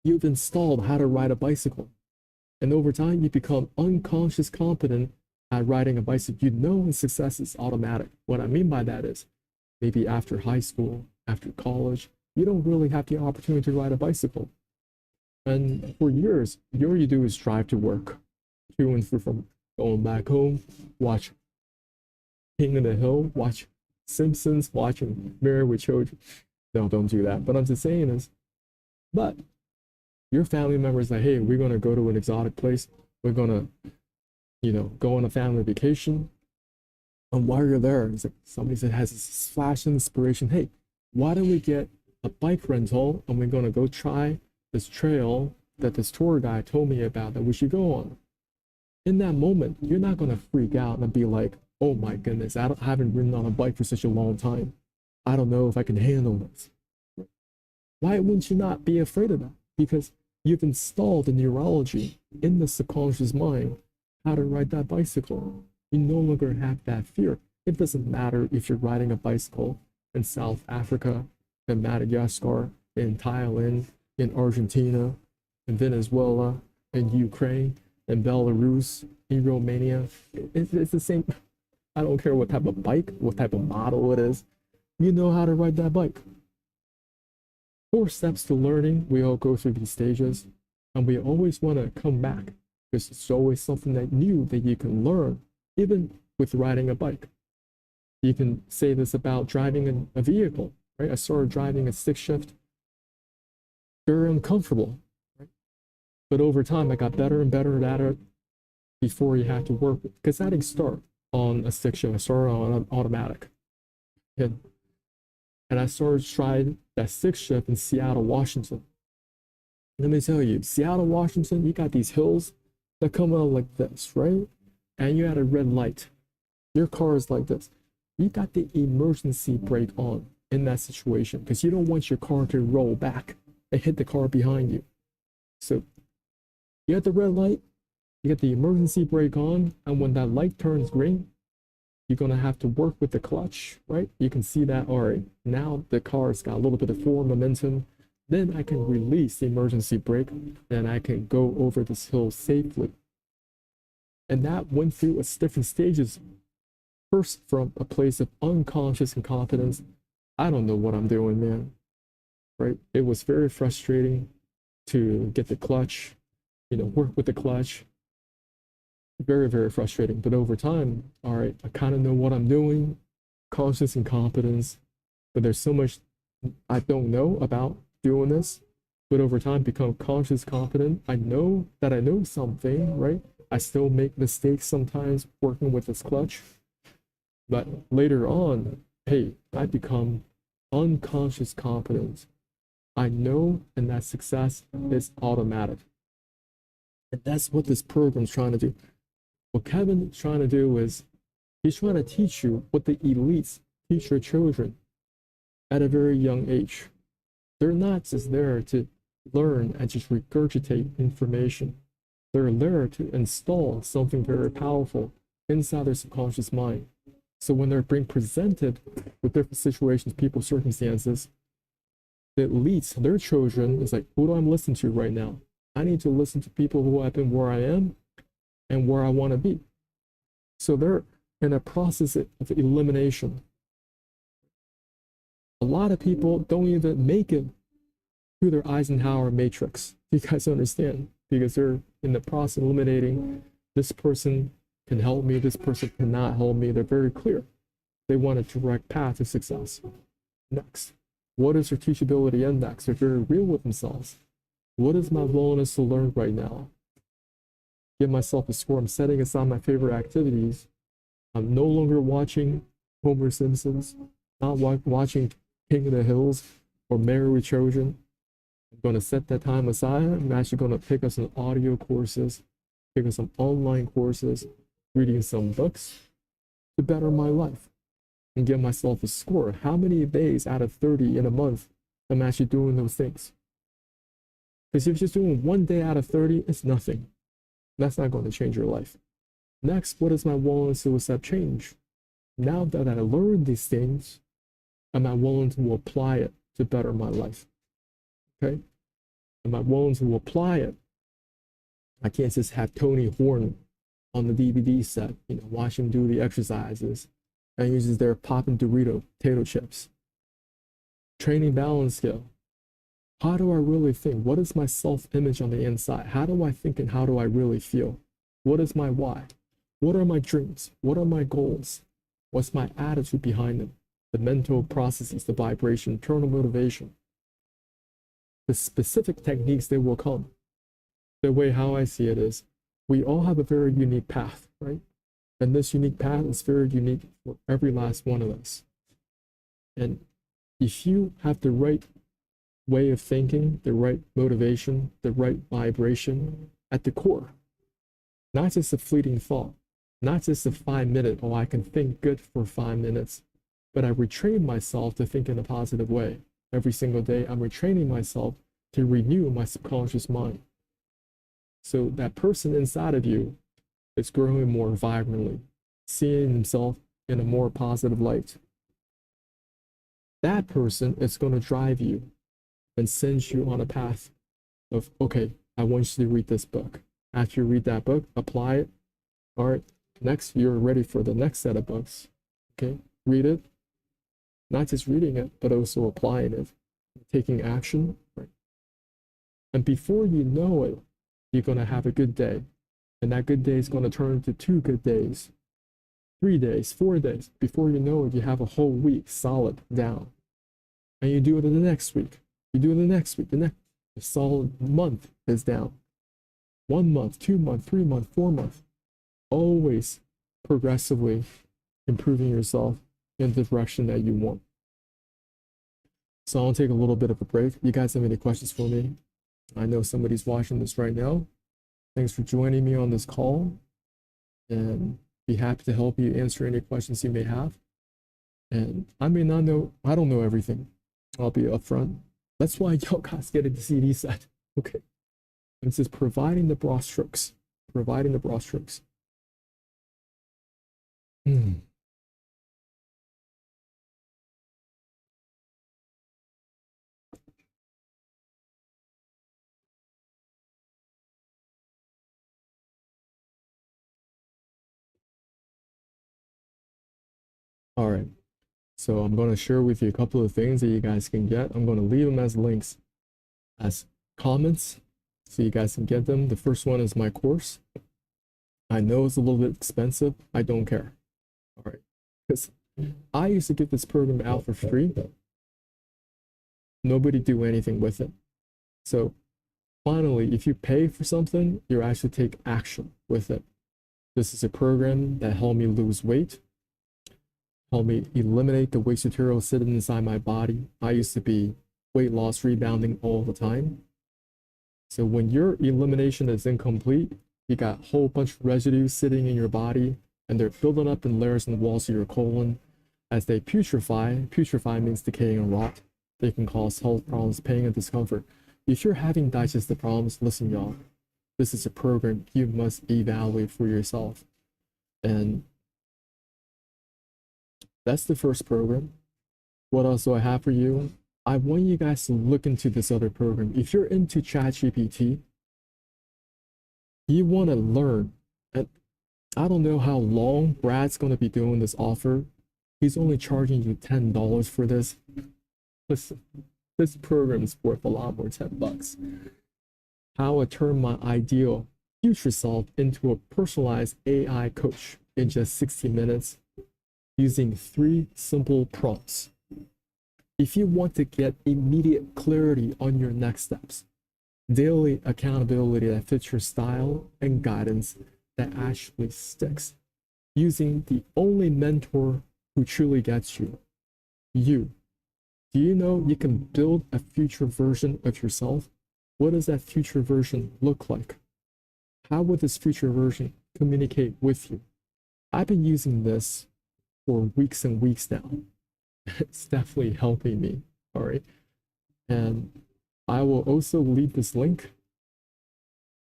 You've installed how to ride a bicycle. And over time, you become unconscious competent at riding a bicycle. You know success is automatic. What I mean by that is maybe after high school, after college, you don't really have the opportunity to ride a bicycle. And for years, all you do is drive to work, to and from going back home, watch King of the Hill, watch Simpsons, watching Married with Children. No, don't do that. But I'm just saying is, but your family members like, hey, we're gonna go to an exotic place. We're gonna, go on a family vacation. And while you're there, it's like somebody said has this flash of inspiration. Hey, why don't we get a bike rental and we're gonna go try this trail that this tour guide told me about that we should go on. In that moment, you're not gonna freak out and be like, oh my goodness, I haven't ridden on a bike for such a long time. I don't know if I can handle this. Why wouldn't you not be afraid of that? Because you've installed the neurology in the subconscious mind how to ride that bicycle. You no longer have that fear. It doesn't matter if you're riding a bicycle in South Africa, in Madagascar, in Thailand, in Argentina, in Venezuela, in Ukraine, in Belarus, in Romania. It's the same. I don't care what type of bike, what type of model it is. You know how to ride that bike. 4 steps to learning. We all go through these stages, and we always want to come back because it's always something that new that you can learn, even with riding a bike. You can say this about driving a vehicle, right? I started driving a stick shift, very uncomfortable, right? But over time, I got better and better at it before you had to work with, because I didn't start on a stick shift. I started on an automatic. And I started trying that stick shift in Seattle, Washington. Let me tell you, Seattle, Washington, you got these hills that come out like this, right? And you had a red light. Your car is like this. You got the emergency brake on in that situation because you don't want your car to roll back and hit the car behind you. So you got the red light, you get the emergency brake on, and when that light turns green, you're going to have to work with the clutch, right? You can see that, all right, now the car's got a little bit of forward momentum. Then I can release the emergency brake and I can go over this hill safely. And that went through different stages. First, from a place of unconscious incompetence. I don't know what I'm doing, man, right? It was very frustrating to get the clutch, work with the clutch. Very, very frustrating. But over time, all right, I kind of know what I'm doing, conscious incompetence, but there's so much I don't know about doing this. But over time, become conscious competent. I know that I know something, right? I still make mistakes sometimes working with this clutch. But later on, hey, I become unconscious competent. I know, and that success is automatic. And that's what this program's trying to do. What Kevin's trying to do is he's trying to teach you what the elites teach their children at a very young age. They're not just there to learn and just regurgitate information. They're there to install something very powerful inside their subconscious mind. So when they're being presented with different situations, people, circumstances, the elites, their children, is like, who do I listen to right now? I need to listen to people who have been where I am and where I want to be. So they're in a process of elimination. A lot of people don't even make it through their Eisenhower matrix. You guys understand? Because they're in the process of eliminating this person can help me, this person cannot help me. They're very clear. They want a direct path to success. Next, what is their teachability index? They're very real with themselves. What is my willingness to learn right now? Give myself a score. I'm setting aside my favorite activities. I'm no longer watching Homer Simpsons, not watching King of the Hills or Married with Children. I'm going to set that time aside. I'm actually going to pick up some audio courses, pick up some online courses, reading some books to better my life and give myself a score. How many days out of 30 in a month I'm actually doing those things? Because if you're just doing 1 day out of 30, it's nothing. That's not going to change your life. Next, what is my willingness to accept change? Now that I learned these things, am I willing to apply it to better my life? Okay? Am I willing to apply it? I can't just have Tony Horn on the DVD set, watch him do the exercises, and he's just there popping Dorito potato chips. Training balance skill. How do I really think? What is my self-image on the inside? How do I think and how do I really feel? What is my why? What are my dreams? What are my goals? What's my attitude behind them? The mental processes, the vibration, internal motivation. The specific techniques that will come. The way how I see it is, we all have a very unique path, right? And this unique path is very unique for every last one of us. And if you have the right way of thinking, the right motivation, the right vibration at the core, not just a fleeting thought, not just a 5 minute, I can think good for 5 minutes, but I retrain myself to think in a positive way. Every single day, I'm retraining myself to renew my subconscious mind. So that person inside of you is growing more vibrantly, seeing himself in a more positive light. That person is going to drive you and send you on a path of, okay, I want you to read this book. After you read that book, apply it. All right, next, you're ready for the next set of books. Okay, read it. Not just reading it, but also applying it, taking action. Right? And before you know it, you're going to have a good day. And that good day is going to turn into 2 good days, 3 days, 4 days. Before you know it, you have a whole week solid down. And you do it in the next week. You do it the next week. The next solid month is down. 1 month, 2 months, 3 months, 4 months. Always progressively improving yourself in the direction that you want. So I'll take a little bit of a break. You guys have any questions for me? I know somebody's watching this right now. Thanks for joining me on this call, and be happy to help you answer any questions you may have. And I may not know, I don't know everything. I'll be upfront. That's why y'all guys get the CD set. Okay. It's just providing the broad strokes. Providing the broad strokes. All right. So I'm going to share with you a couple of things that you guys can get. I'm going to leave them as links, as comments, so you guys can get them. The first one is my course. I know it's a little bit expensive. I don't care. All right. Because I used to give this program out for free. Nobody do anything with it. So finally, if you pay for something, you actually take action with it. This is a program that helped me lose weight, helped me eliminate the waste material sitting inside my body. I used to be weight loss rebounding all the time. So when your elimination is incomplete, you got a whole bunch of residue sitting in your body, and they're building up in layers in the walls of your colon. As they putrefy means decaying and rot. They can cause health problems, pain, and discomfort. If you're having digestive problems, listen, y'all, this is a program you must evaluate for yourself. And that's the first program. What else do I have for you? I want you guys to look into this other program. If you're into ChatGPT, you want to learn. And I don't know how long Brad's going to be doing this offer. He's only charging you $10 for this. Listen, this program is worth a lot more, $10. How I turn my ideal future self into a personalized AI coach in just 60 minutes using 3 simple prompts. If you want to get immediate clarity on your next steps, daily accountability that fits your style, and guidance that actually sticks, using the only mentor who truly gets you, you. Do you know you can build a future version of yourself? What does that future version look like? How would this future version communicate with you? I've been using this for weeks and weeks now. It's definitely helping me, all right? And I will also leave this link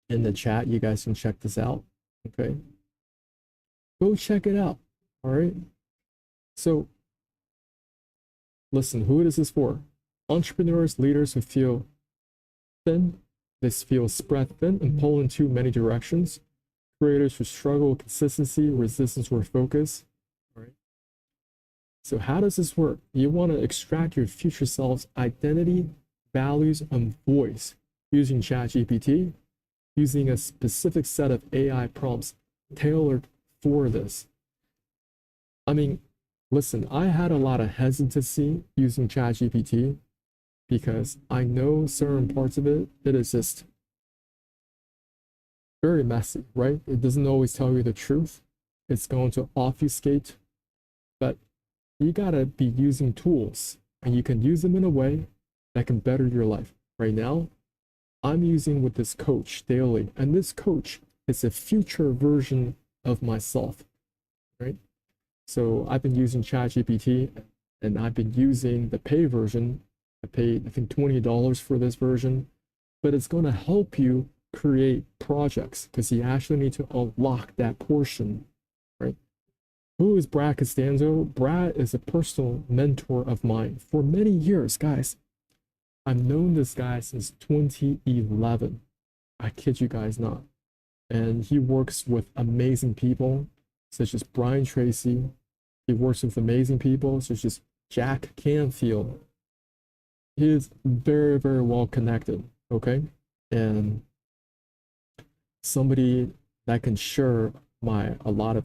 in the chat. You guys can check this out. Okay. Go check it out. All right. So listen, who is this for? Entrepreneurs, leaders who feel thin, they feel spread thin and pull in too many directions. Creators who struggle with consistency, resistance, or focus. All right. So how does this work? You want to extract your future self's identity, values, and voice using ChatGPT, using a specific set of AI prompts tailored for this. I mean, listen, I had a lot of hesitancy using ChatGPT because I know certain parts of it is just very messy, right? It doesn't always tell you the truth. It's going to obfuscate, but you gotta be using tools and you can use them in a way that can better your life. Right now, I'm using with this coach daily, and this coach is a future version of myself, right? So I've been using ChatGPT and I've been using the pay version. I paid, I think, $20 for this version, but it's going to help you create projects because you actually need to unlock that portion, right? Who is Brad Costanzo? Brad is a personal mentor of mine for many years, guys. I've known this guy since 2011. I kid you guys not. And he works with amazing people such as Brian Tracy. He works with amazing people such as Jack Canfield. He is very, very well connected, okay? And somebody that can share a lot of,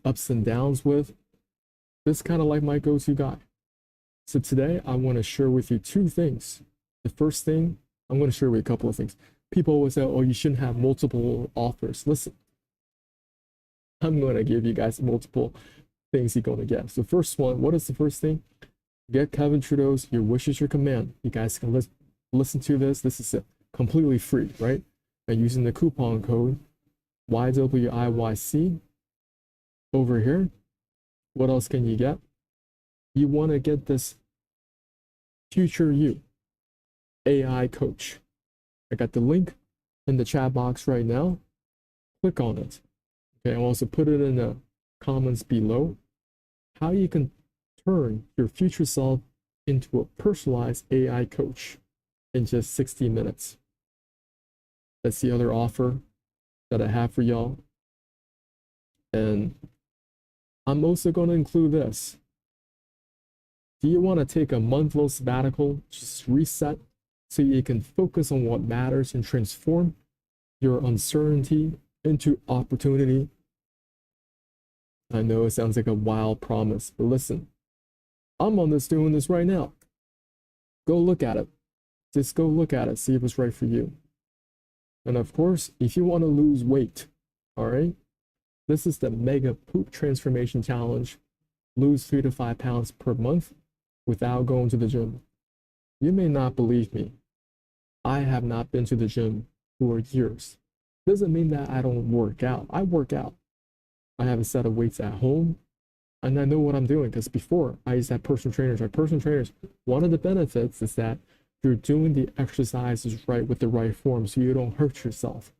ups and downs with. This kind of like my go-to guy. So today I want to share with you two things. The first thing, I'm going to share with you a couple of things. People always say, oh, you shouldn't have multiple offers. Listen, I'm going to give you guys multiple things you're going to get. So first one, what is the first thing? Get Kevin Trudeau's Your Wish is Your Command. You guys can listen to this. This is completely free, right? And using the coupon code YWIYC over here. What else can you get? You want to get this Future You AI coach. I got the link in the chat box right now. Click on it. Okay, I'll also put it in the comments below. How you can turn your future self into a personalized AI coach in just 60 minutes. That's the other offer that I have for y'all. And I'm also going to include this. Do you want to take a month-long sabbatical, just reset, so you can focus on what matters and transform your uncertainty into opportunity? I know it sounds like a wild promise, but listen, I'm on this doing this right now. Go look at it. Just go look at it, see if it's right for you. And of course, if you want to lose weight, all right, this is the Mega Poop Transformation Challenge. Lose 3 to 5 pounds per month without going to the gym. You may not believe me. I have not been to the gym for years. Doesn't mean that I don't work out. I work out. I have a set of weights at home, and I know what I'm doing because before I used to have personal trainers. Our personal trainers, one of the benefits is that you're doing the exercises right with the right form so you don't hurt yourself.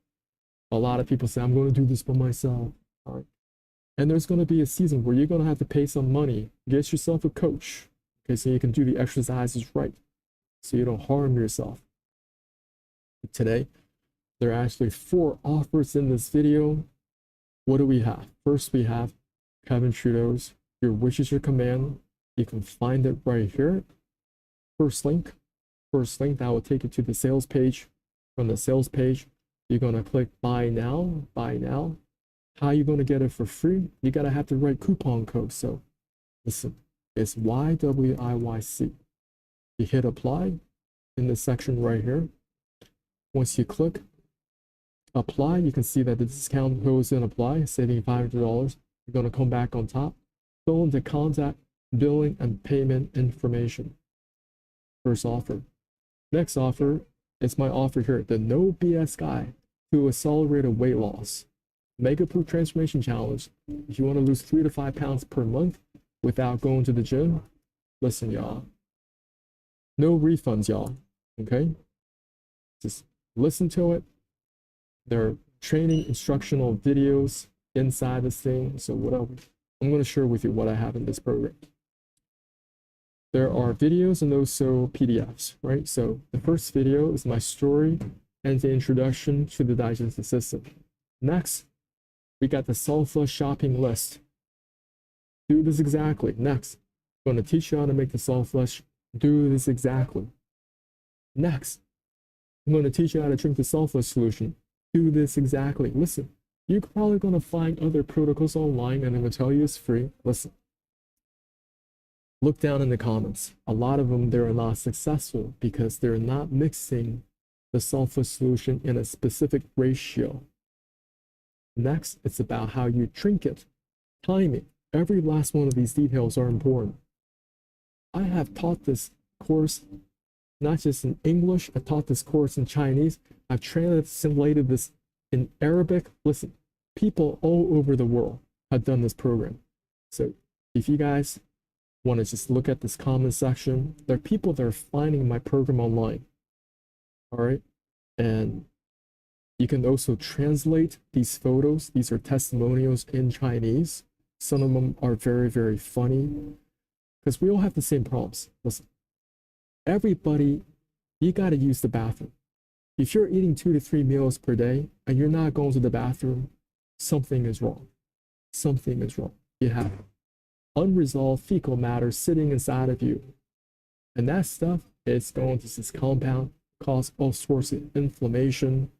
A lot of people say, I'm going to do this by myself. All right. And there's going to be a season where you're going to have to pay some money, get yourself a coach, okay, so you can do the exercises right, so you don't harm yourself. Today, there are actually 4 offers in this video. What do we have? First, we have Kevin Trudeau's Your Wish is Your Command. You can find it right here. First link that will take you to the sales page. From the sales page, you're going to click buy now, buy now. How are you going to get it for free? You got to have the right coupon code. So listen, it's YWIYC. You hit apply in this section right here. Once you click apply, you can see that the discount code is in apply, saving $500. You're going to come back on top, fill in the contact, billing, and payment information. First offer. Next offer is my offer here, the No BS Guide to Accelerated Weight Loss. Mega Poop Transformation Challenge. If you want to lose 3 to 5 pounds per month without going to the gym, listen, y'all. No refunds, y'all. Okay, just listen to it. There are training instructional videos inside this thing. So whatever, I'm going to share with you what I have in this program. There are videos and also PDFs, right? So the first video is my story and the introduction to the digestive system. Next, we got the self-love shopping list. Do this exactly. Next, I'm going to teach you how to make the self-love. Do this exactly. Next, I'm going to teach you how to drink the self-love solution. Do this exactly. Listen, you're probably going to find other protocols online and I'm going to tell you it's free. Listen. Look down in the comments. A lot of them, they're not successful because they're not mixing the self-love solution in a specific ratio. Next, it's about how you drink it. Timing. Every last one of these details are important. I have taught this course not just in English, I taught this course in Chinese. I've translated this in Arabic. Listen, people all over the world have done this program. So if you guys want to just look at this comment section, there are people that are finding my program online. All right. And you can also translate these photos. These are testimonials in Chinese. Some of them are very, very funny because we all have the same problems. Listen, everybody, you got to use the bathroom. If you're eating 2 to 3 meals per day and you're not going to the bathroom, something is wrong. Something is wrong. You have unresolved fecal matter sitting inside of you. And that stuff is going to just compound, cause all sorts of inflammation.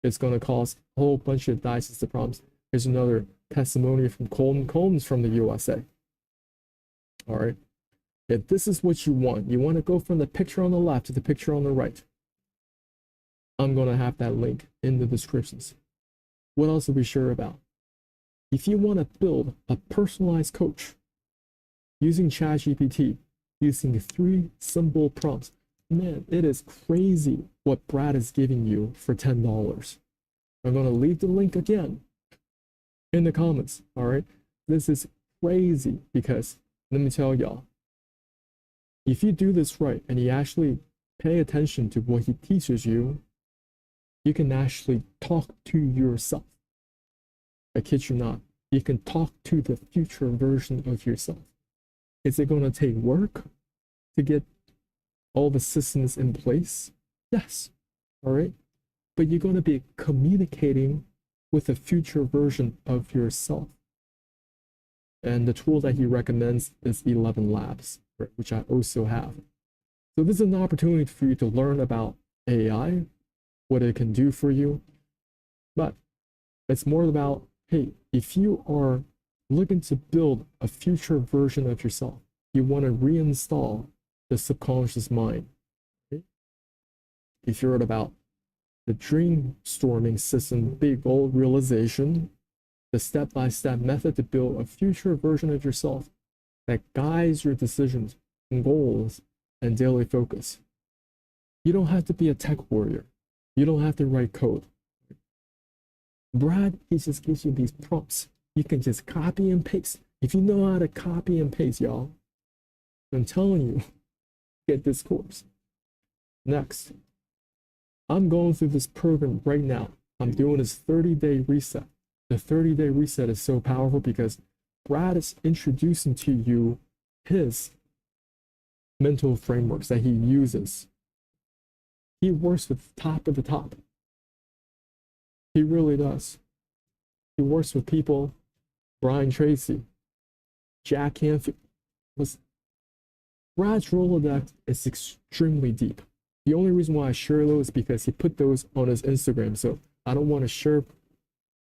It's going to cause a whole bunch of digestive problems. Here's another testimony from Colton. Colton's from the USA. All right. If this is what you want to go from the picture on the left to the picture on the right. I'm going to have that link in the descriptions. What else are we sure about? If you want to build a personalized coach using ChatGPT, using 3 simple prompts, man, it is crazy what Brad is giving you for $10. I'm going to leave the link again in the comments. All right. This is crazy because let me tell y'all, if you do this right and you actually pay attention to what he teaches you, you can actually talk to yourself. I kid you not. You can talk to the future version of yourself. Is it going to take work to get all the systems in place? Yes. All right. But you're going to be communicating with a future version of yourself. And the tool that he recommends is 11 Labs, which I also have. So this is an opportunity for you to learn about AI, what it can do for you. But it's more about, hey, if you are looking to build a future version of yourself, you want to reinstall the subconscious mind. Okay? If you're about the dream storming system, big old realization, the step-by-step method to build a future version of yourself that guides your decisions and goals and daily focus. You don't have to be a tech warrior. You don't have to write code. Brad, he just gives you these prompts. You can just copy and paste. If you know how to copy and paste, y'all, I'm telling you, get this course. Next, I'm going through this program right now. I'm doing this 30-day reset. The 30-day reset is so powerful because Brad is introducing to you his mental frameworks that he uses. He works with top of the top. He really does. He works with people, Brian Tracy, Jack Canfield. Listen, Brad's Rolodex is extremely deep. The only reason why I share those is because he put those on his Instagram. So I don't want to share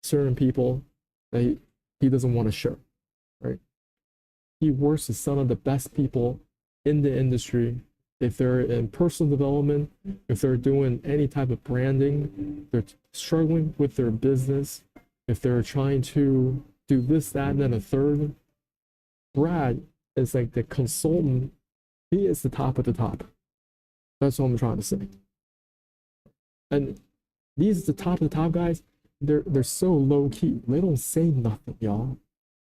certain people that he doesn't want to share, right? He works with some of the best people in the industry. If they're in personal development, if they're doing any type of branding, they're struggling with their business, if they're trying to do this, that, and then a third, Brad is like the consultant. He is the top of the top. That's what I'm trying to say. And these the top of the top guys, they're so low key. They don't say nothing, y'all.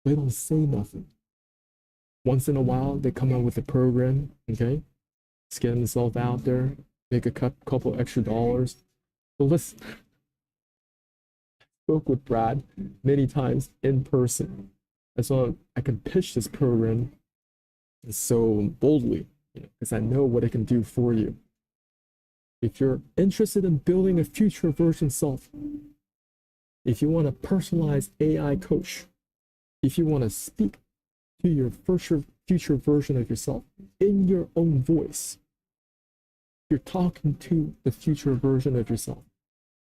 They don't say nothing. Once in a while, they come out with a program, okay? Just get themselves out there. make a couple extra dollars. Well, listen, I spoke with Brad many times in person. And so I can pitch this program so boldly, because I know what it can do for you. If you're interested in building a future version self, if you want a personalized AI coach, if you want to speak to your future version of yourself in your own voice, you're talking to the future version of yourself,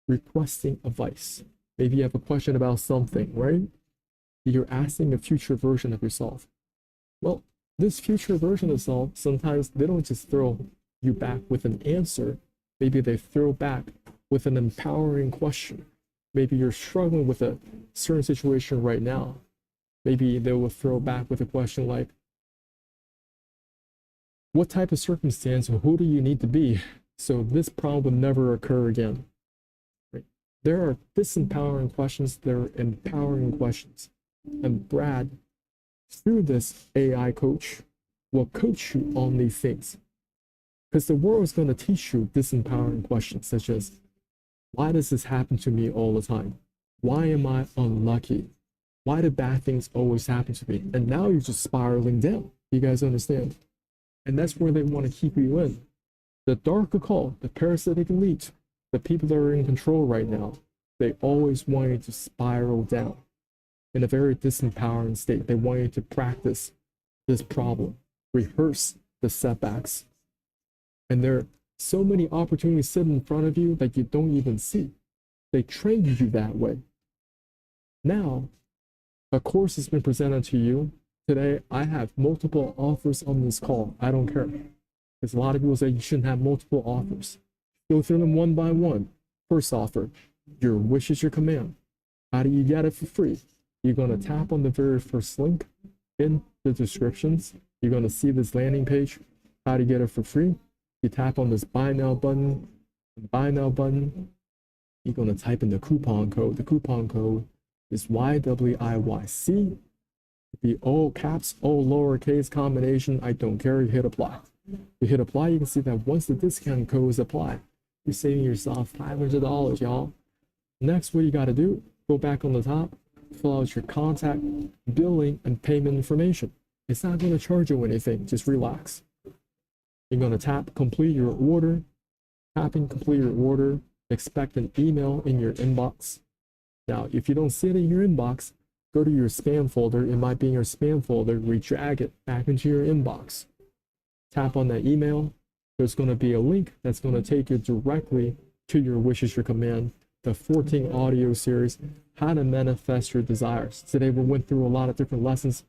requesting advice. Maybe you have a question about something, right? You're asking a future version of yourself. Well, this future version of self, sometimes they don't just throw you back with an answer. Maybe they throw back with an empowering question. Maybe you're struggling with a certain situation right now. Maybe they will throw back with a question like, what type of circumstance or who do you need to be so this problem will never occur again? Right? There are disempowering questions, there are empowering questions. And Brad, through this AI coach, will coach you on these things. Because the world is going to teach you disempowering questions such as, why does this happen to me all the time? Why am I unlucky? Why do bad things always happen to me? And now you're just spiraling down. You guys understand? And that's where they want to keep you in. The dark occult, the parasitic elite, the people that are in control right now, they always want you to spiral down in a very disempowering state. They want you to practice this problem, rehearse the setbacks. And there are so many opportunities sitting in front of you that you don't even see. They trained you that way. Now, a course has been presented to you. Today, I have multiple offers on this call. I don't care. Because a lot of people say you shouldn't have multiple offers. Go through them one by one. First offer, your wish is your command. How do you get it for free? You're going to tap on the very first link in the descriptions. You're going to see this landing page. How to get it for free? You tap on this buy now button. Buy now button. You're going to type in the coupon code. The coupon code is YWIYC. The all caps, all lowercase combination, I don't care, you hit apply. You hit apply, you can see that once the discount code is applied, you're saving yourself $500, y'all. Next, what you got to do, go back on the top, fill out your contact, billing, and payment information. It's not going to charge you anything, just relax. You're going to tap complete your order, tapping complete your order, expect an email in your inbox. Now, if you don't see it in your inbox, go to your spam folder. It might be in your spam folder. Redrag it back into your inbox. Tap on that email. There's going to be a link that's going to take you directly to your wish is your command, the 14 audio series, how to manifest your desires. Today we went through a lot of different lessons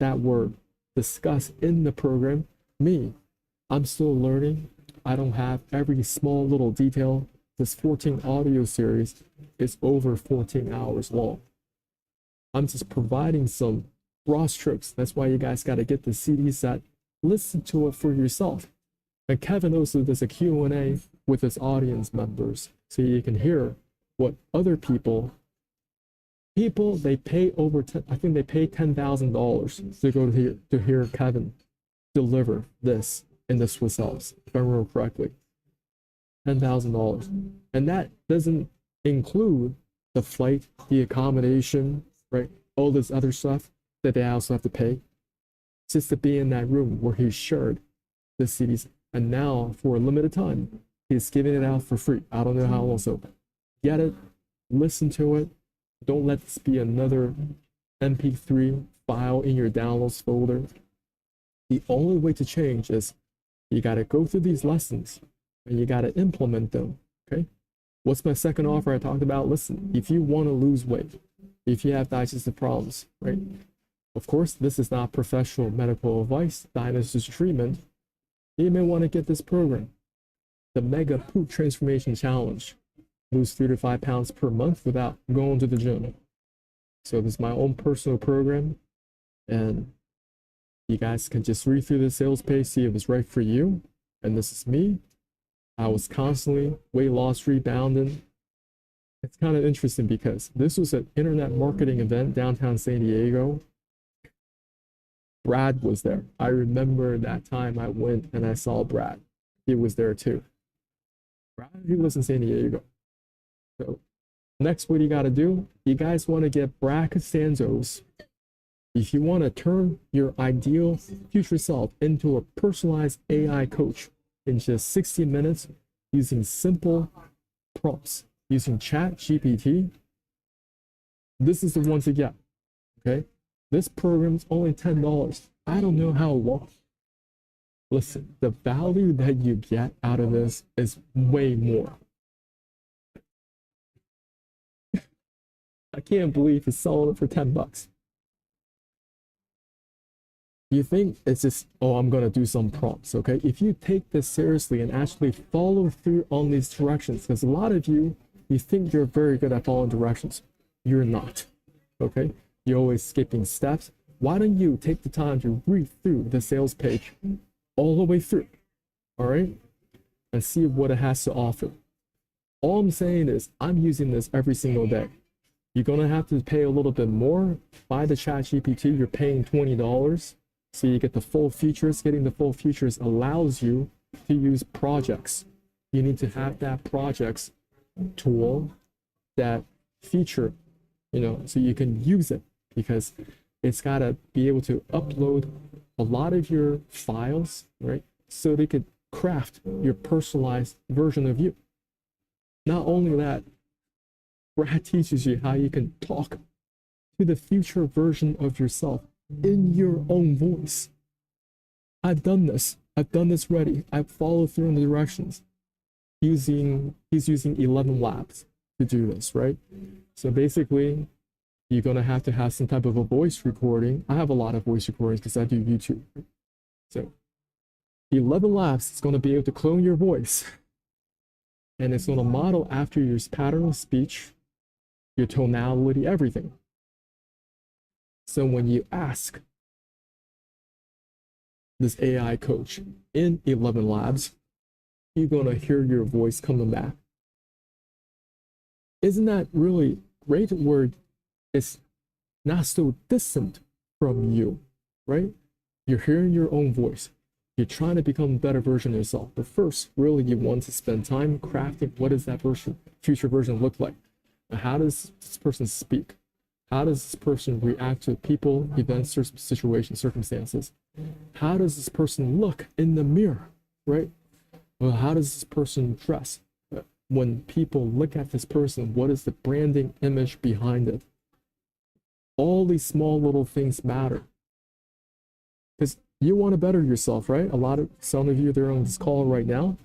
that were discussed in the program. I'm still learning. I don't have every small little detail. This 14 audio series is over 14 hours long. I'm just providing some raw strokes. That's why you guys got to get the CD set. Listen to it for yourself. And Kevin also does a Q&A with his audience members, so you can hear what other people they pay over, I think they pay $10,000 to go to hear Kevin deliver this in the Swiss Alps, if I remember correctly. $10,000. And that doesn't include the flight, the accommodation, right? All this other stuff that they also have to pay just to be in that room where he shared the CDs. And now, for a limited time, he's giving it out for free. I don't know how long, so get it, listen to it. Don't let this be another MP3 file in your downloads folder. The only way to change is you got to go through these lessons and you got to implement them, okay? What's my second offer I talked about? Listen, if you want to lose weight, if you have digestive problems, right? Of course, this is not professional medical advice, diagnosis treatment. You may want to get this program, the Mega Poop Transformation Challenge. Lose 3 to 5 pounds per month without going to the gym. So this is my own personal program, and you guys can just read through the sales page, see if it's right for you. And this is me. I was constantly weight loss rebounding. It's kind of interesting because this was an internet marketing event downtown San Diego. Brad was there. I remember that time I went and I saw Brad. He was there too. Brad, he lives in San Diego. So next, what you got to do, you guys want to get Brad Costanzo's. If you want to turn your ideal future self into a personalized AI coach in just 60 minutes using simple prompts, using Chat GPT, this is the one to get. Okay, this program's only $10. I don't know how long. Listen, the value that you get out of this is way more. I can't believe he's selling it for $10. You think it's just, oh, I'm gonna do some prompts, okay? If you take this seriously and actually follow through on these directions, because a lot of you think you're very good at following directions. You're not, okay? You're always skipping steps. Why don't you take the time to read through the sales page all the way through, all right? And see what it has to offer. All I'm saying is I'm using this every single day. You're gonna have to pay a little bit more. Buy the Chat GPT, you're paying $20. So you get the full features. Getting the full features allows you to use projects. You need to have that projects tool, that feature, so you can use it, because it's got to be able to upload a lot of your files, right? So they could craft your personalized version of you. Not only that, Brad teaches you how you can talk to the future version of yourself in your own voice. I've done this already. I've followed through on the directions. He's using 11 labs to do this, right? So basically, you're gonna have to have some type of a voice recording. I have a lot of voice recordings because I do YouTube. So 11 labs is gonna be able to clone your voice, and it's gonna model after your pattern of speech, your tonality, everything. So when you ask this AI coach in 11 labs, you're gonna hear your voice coming back. Isn't that really great, where it's not so distant from you, right? You're hearing your own voice. You're trying to become a better version of yourself. But first, really, you want to spend time crafting what does that future version look like? How does this person speak? How does this person react to people, events, situations, circumstances? How does this person look in the mirror, right? Well, how does this person dress? When people look at this person, what is the branding image behind it? All these small little things matter. Because you want to better yourself, right? Some of you that are on this call right now,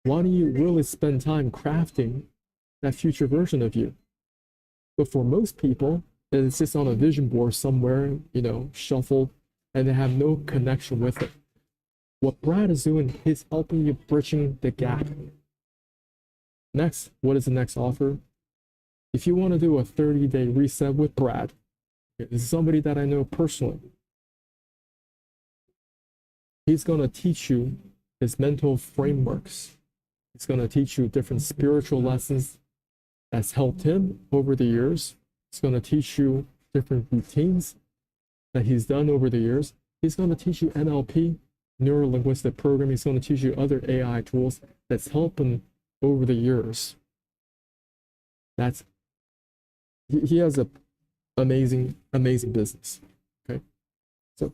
why don't you really spend time crafting that future version of you? But for most people, it's just on a vision board somewhere, shuffled, and they have no connection with it. What Brad is doing is helping you bridging the gap. Next, what is the next offer? If you want to do a 30-day reset with Brad, this is somebody that I know personally. He's going to teach you his mental frameworks. He's going to teach you different spiritual lessons that's helped him over the years. He's going to teach you different routines that he's done over the years. He's going to teach you NLP, neuro-linguistic programming. He's going to teach you other AI tools that's helped him over the years. He has an amazing business. Okay, so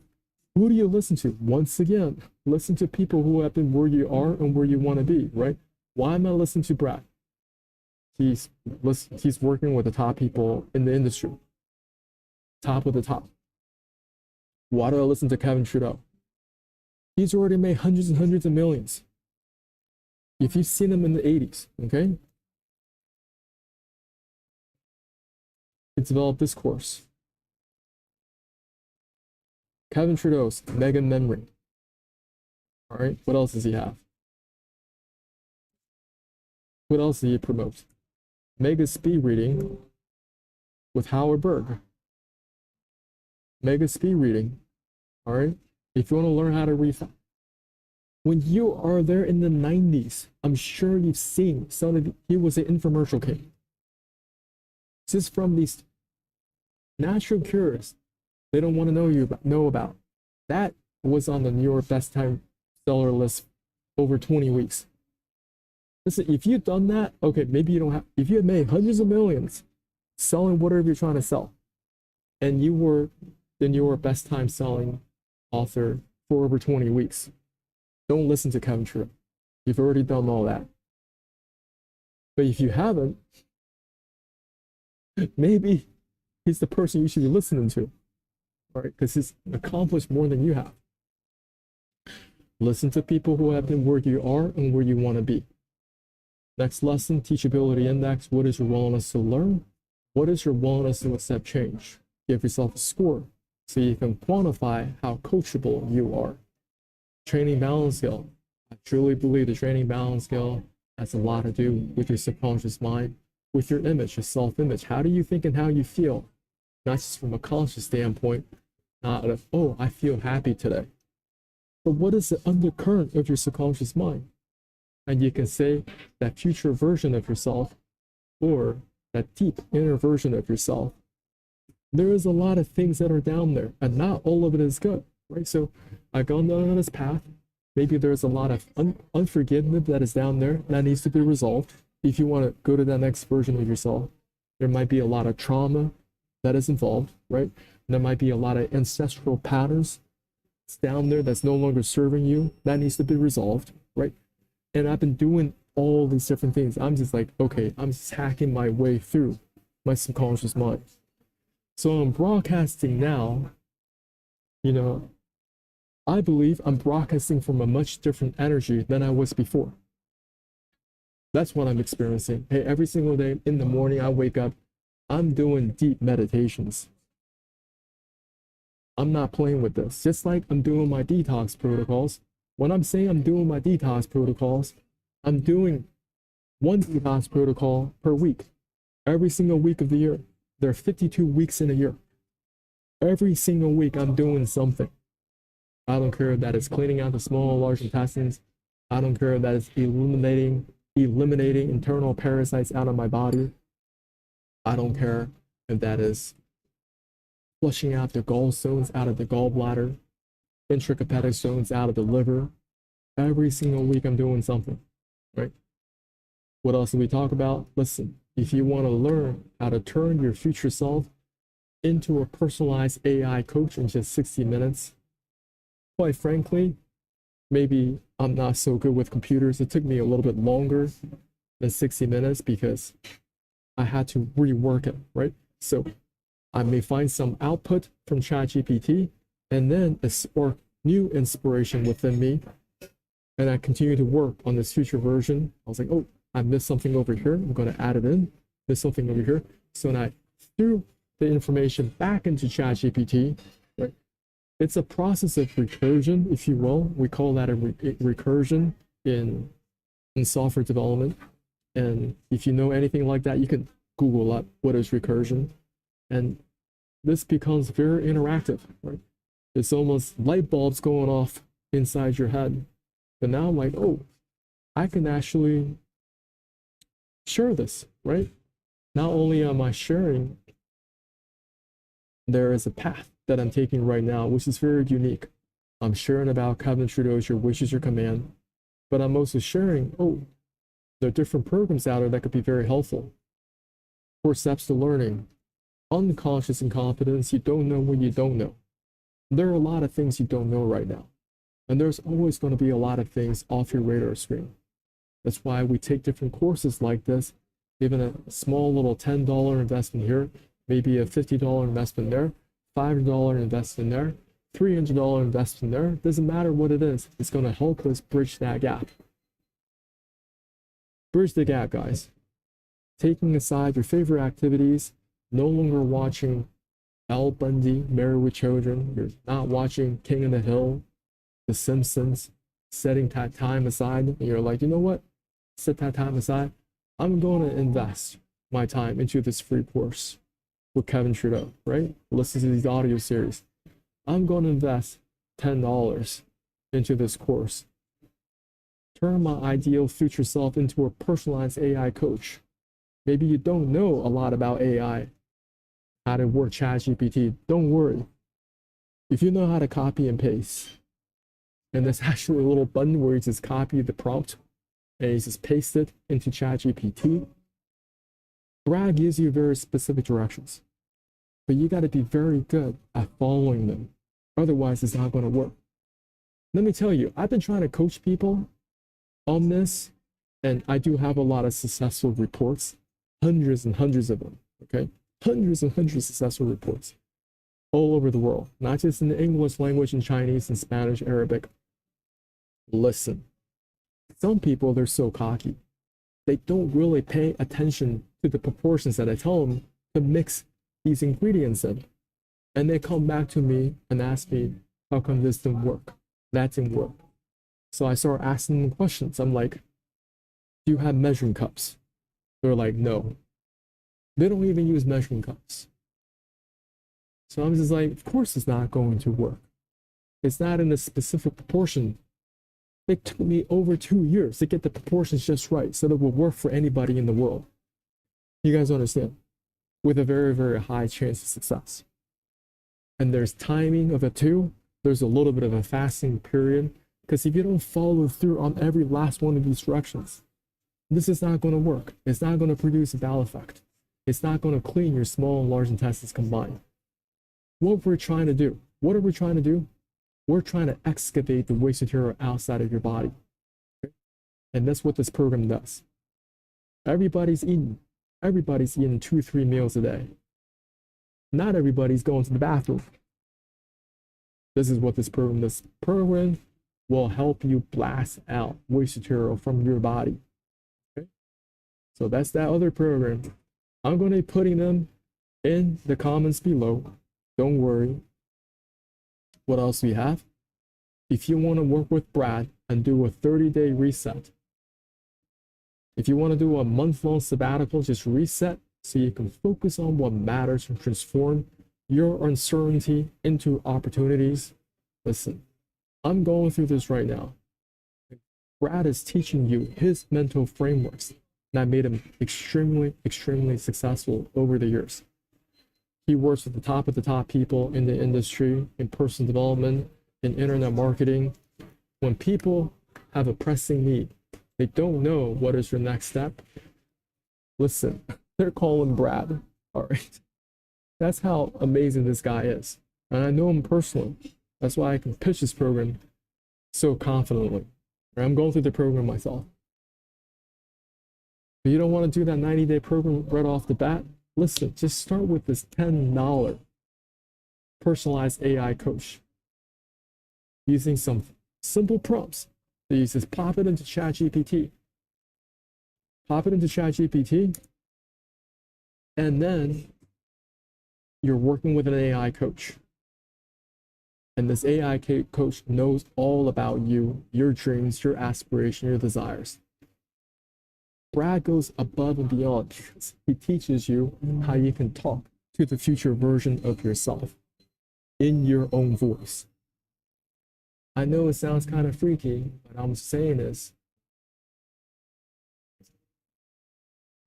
who do you listen to? Once again, listen to people who have been where you are and where you want to be, right? Why am I listening to Brad? He's working with the top people in the industry. Top of the top. Why do I listen to Kevin Trudeau? He's already made hundreds and hundreds of millions. If you've seen him in the 80s, okay? He developed this course. Kevin Trudeau's Mega Memory. All right, what else does he have? What else did he promote? Mega Speed Reading with Howard Berg. Mega Speed Reading, all right? If you want to learn how to read, when you are there in the 90s, I'm sure you've seen he was an infomercial king. Just from these natural cures they don't want to know about. That was on the New York Best Time Seller list over 20 weeks. Listen, if you've done that, okay, maybe you don't have, if you had made hundreds of millions selling whatever you're trying to sell, and you were then you were best time selling author for over 20 weeks. Don't listen to Kevin Trudeau. You've already done all that. But if you haven't, maybe he's the person you should be listening to, right? Because he's accomplished more than you have. Listen to people who have been where you are and where you want to be. Next lesson, teachability index. What is your willingness to learn? What is your willingness to accept change? Give yourself a score so you can quantify how coachable you are. Training balance scale. I truly believe the training balance scale has a lot to do with your subconscious mind, with your image, your self-image. How do you think and how you feel? Not just from a conscious standpoint, not of, oh, I feel happy today. But what is the undercurrent of your subconscious mind? And you can say that future version of yourself or that deep inner version of yourself. There is a lot of things that are down there, and not all of it is good, right? So I've gone down this path. Maybe there's a lot of unforgiveness that is down there that needs to be resolved. If you want to go to that next version of yourself, there might be a lot of trauma that is involved, right? There might be a lot of ancestral patterns down there that's no longer serving you that needs to be resolved, right? And I've been doing all these different things. I'm just like, okay, I'm just hacking my way through my subconscious mind. So I'm broadcasting now, you know, I believe I'm broadcasting from a much different energy than I was before. That's what I'm experiencing. Hey, every single day in the morning, I wake up, I'm doing deep meditations. I'm not playing with this. Just like I'm doing my detox protocols. When I'm saying I'm doing my detox protocols, I'm doing one detox protocol per week, every single week of the year. There are 52 weeks in a year. Every single week, I'm doing something. I don't care if that is cleaning out the small and large intestines. I don't care if that is eliminating internal parasites out of my body. I don't care if that is flushing out the gallstones out of the gallbladder, intrahepatic stones out of the liver. Every single week I'm doing something, right? What else do we talk about? Listen, if you want to learn how to turn your future self into a personalized AI coach in just 60 minutes, quite frankly, maybe I'm not so good with computers. It took me a little bit longer than 60 minutes because I had to rework it, right? So I may find some output from ChatGPT and then a spark new inspiration within me. And I continue to work on this future version. I was like, oh, I missed something over here. I'm going to add it in. Missed something over here. So then I threw the information back into ChatGPT, right? It's a process of recursion, if you will. We call that a recursion in software development. And if you know anything like that, you can Google up what is recursion. And this becomes very interactive, right? It's almost light bulbs going off inside your head. But now I'm like, oh, I can actually share this, right? Not only am I sharing, there is a path that I'm taking right now, which is very unique. I'm sharing about Kevin Trudeau's Your Wish is Your Command, but I'm also sharing, oh, there are different programs out there that could be very helpful. 4 steps to learning, unconscious incompetence, you don't know what you don't know. There are a lot of things you don't know right now. And there's always going to be a lot of things off your radar screen. That's why we take different courses like this, even a small little $10 investment here, maybe a $50 investment there, $500 investment there, $300 investment there. Doesn't matter what it is. It's going to help us bridge that gap. Bridge the gap, guys. Taking aside your favorite activities, no longer watching Al Bundy, Married with Children. You're not watching King of the Hill, The Simpsons, setting that time aside. And you're like, you know what? Set that time aside. I'm going to invest my time into this free course with Kevin Trudeau, right? Listen to these audio series. I'm going to invest $10 into this course. Turn my ideal future self into a personalized AI coach. Maybe you don't know a lot about AI, how to work ChatGPT. Don't worry. If you know how to copy and paste, and there's actually a little button where you just copy the prompt and you just paste it into ChatGPT. Brad gives you very specific directions, but you got to be very good at following them. Otherwise, it's not going to work. Let me tell you, I've been trying to coach people on this, and I do have a lot of successful reports, hundreds and hundreds of them, okay? Hundreds and hundreds of successful reports all over the world, not just in the English language and Chinese and Spanish, Arabic. Listen, some people, they're so cocky. They don't really pay attention to the proportions that I tell them to mix these ingredients in. And they come back to me and ask me, how come this didn't work? That didn't work. So I start asking them questions. I'm like, do you have measuring cups? They're like, no. They don't even use measuring cups. So I'm just like, of course it's not going to work. It's not in a specific proportion. It took me over 2 years to get the proportions just right so that it will work for anybody in the world. You guys understand? With a very, very high chance of success. And there's timing of it too. There's a little bit of a fasting period, because if you don't follow through on every last one of these directions, this is not going to work. It's not going to produce a bowel effect. It's not going to clean your small and large intestines combined. What we're trying to do, what are we trying to do? We're trying to excavate the waste material outside of your body. Okay? And that's what this program does. Everybody's eating 2-3 meals a day. Not everybody's going to the bathroom. This is what this program does. Program will help you blast out waste material from your body. Okay? So that's that other program. I'm going to be putting them in the comments below. Don't worry. What else do we have? If you want to work with Brad and do a 30-day reset, if you want to do a month-long sabbatical, just reset so you can focus on what matters and transform your uncertainty into opportunities. Listen, I'm going through this right now. Brad is teaching you his mental frameworks that made him extremely, extremely successful over the years. He works with the top people in the industry, in personal development, in internet marketing. When people have a pressing need, they don't know what is your next step. Listen, they're calling Brad. All right. That's how amazing this guy is. And I know him personally. That's why I can pitch this program so confidently. I'm going through the program myself. But you don't want to do that 90-day program right off the bat? Listen, just start with this $10 personalized AI coach using some simple prompts. So you just pop it into ChatGPT. Pop it into ChatGPT, and then you're working with an AI coach. And this AI coach knows all about you, your dreams, your aspirations, your desires. Brad goes above and beyond because he teaches you how you can talk to the future version of yourself in your own voice. I know it sounds kind of freaky, but I'm saying is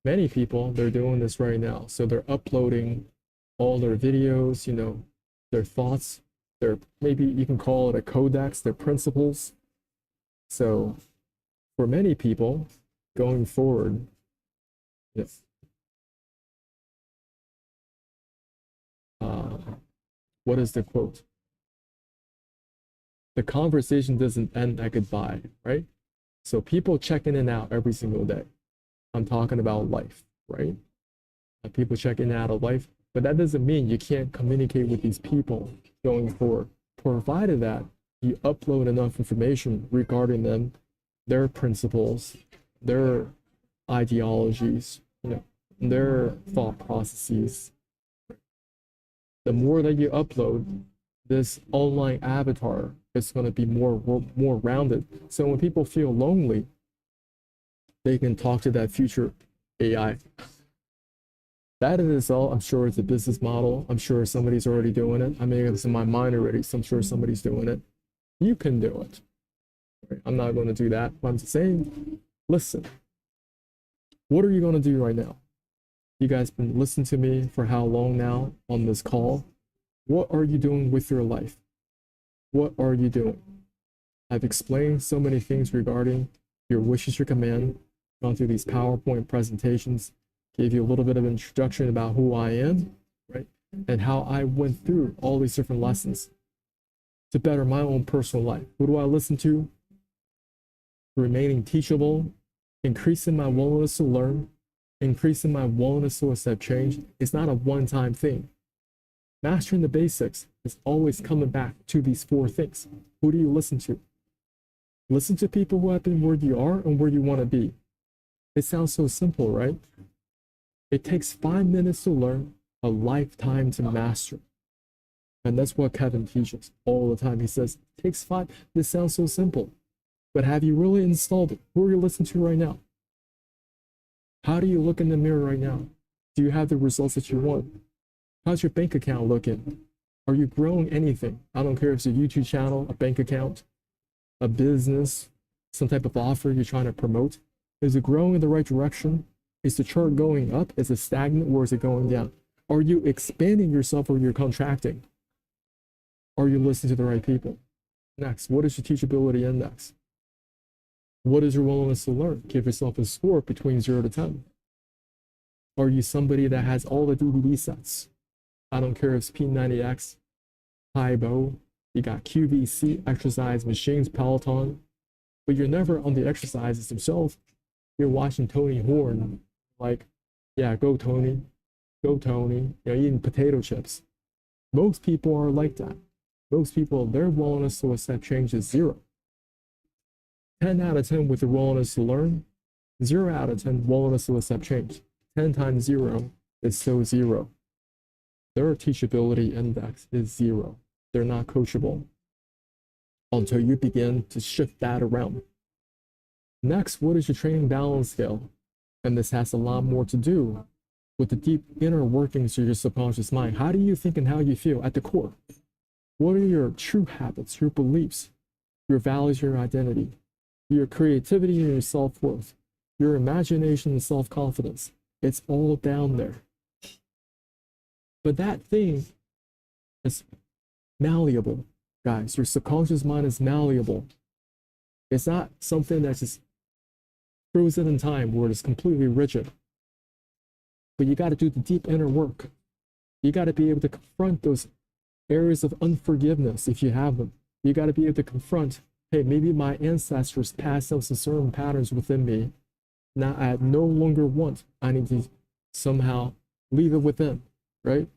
many people, they're doing this right now. So they're uploading all their videos, their thoughts, maybe you can call it a codex, their principles. So for many people, going forward, yes. What is the quote? The conversation doesn't end at goodbye, right? So people checking in and out every single day. I'm talking about life, right? People checking out of life, but that doesn't mean you can't communicate with these people going forward, provided that you upload enough information regarding them, their principles, their ideologies, their thought processes. The more that you upload, this online avatar is going to be more rounded. So when people feel lonely, they can talk to that future AI. That in itself, I'm sure it's a business model. I'm sure somebody's already doing it. I mean, it's in my mind already, so I'm sure somebody's doing it. You can do it. Right? I'm not going to do that. But I'm just saying, listen, what are you going to do right now? You guys been listening to me for how long now on this call? What are you doing with your life? What are you doing? I've explained so many things regarding Your wish is your command. Gone through these PowerPoint presentations, gave you a little bit of introduction about who I am, right? And how I went through all these different lessons to better my own personal life. Who do I listen to? Remaining teachable, increasing my willingness to learn, increasing my willingness to accept change. It's not a one-time thing. Mastering the basics is always coming back to these four things. Who do you listen to? Listen to people who have been where you are and where you want to be. It sounds so simple, right? It takes 5 minutes to learn, a lifetime to master. And that's what Kevin teaches all the time. He says, it takes 5. This sounds so simple, but have you really installed it? Who are you listening to right now? How do you look in the mirror right now? Do you have the results that you want? How's your bank account looking? Are you growing anything? I don't care if it's a YouTube channel, a bank account, a business, some type of offer you're trying to promote. Is it growing in the right direction? Is the chart going up? Is it stagnant or is it going down? Are you expanding yourself or you're contracting? Are you listening to the right people? Next, what is your teachability index? What is your willingness to learn? Give yourself a score between 0 to 10. Are you somebody that has all the DVD sets? I don't care if it's P90X, Hybo, you got QVC, exercise machines, Peloton, but you're never on the exercises themselves. You're watching Tony Horn, like, yeah, go Tony, you're eating potato chips. Most people are like that. Most people, their willingness to accept change is 0. 10 out of 10 with the willingness to learn, 0 out of 10 willingness to accept change. 10 times 0 is still 0. Their teachability index is 0. They're not coachable until you begin to shift that around. Next, what is your training balance scale? And this has a lot more to do with the deep inner workings of your subconscious mind. How do you think and how you feel at the core? What are your true habits, your beliefs, your values, your identity, your creativity and your self-worth, your imagination and self-confidence? It's all down there. But that thing is malleable, guys. Your subconscious mind is malleable. It's not something that's just frozen in time where it's completely rigid. But you got to do the deep inner work. You got to be able to confront those areas of unforgiveness if you have them. You got to be able to confront, hey, maybe my ancestors passed down some certain patterns within me. Now I no longer want. I need to somehow leave it within, right?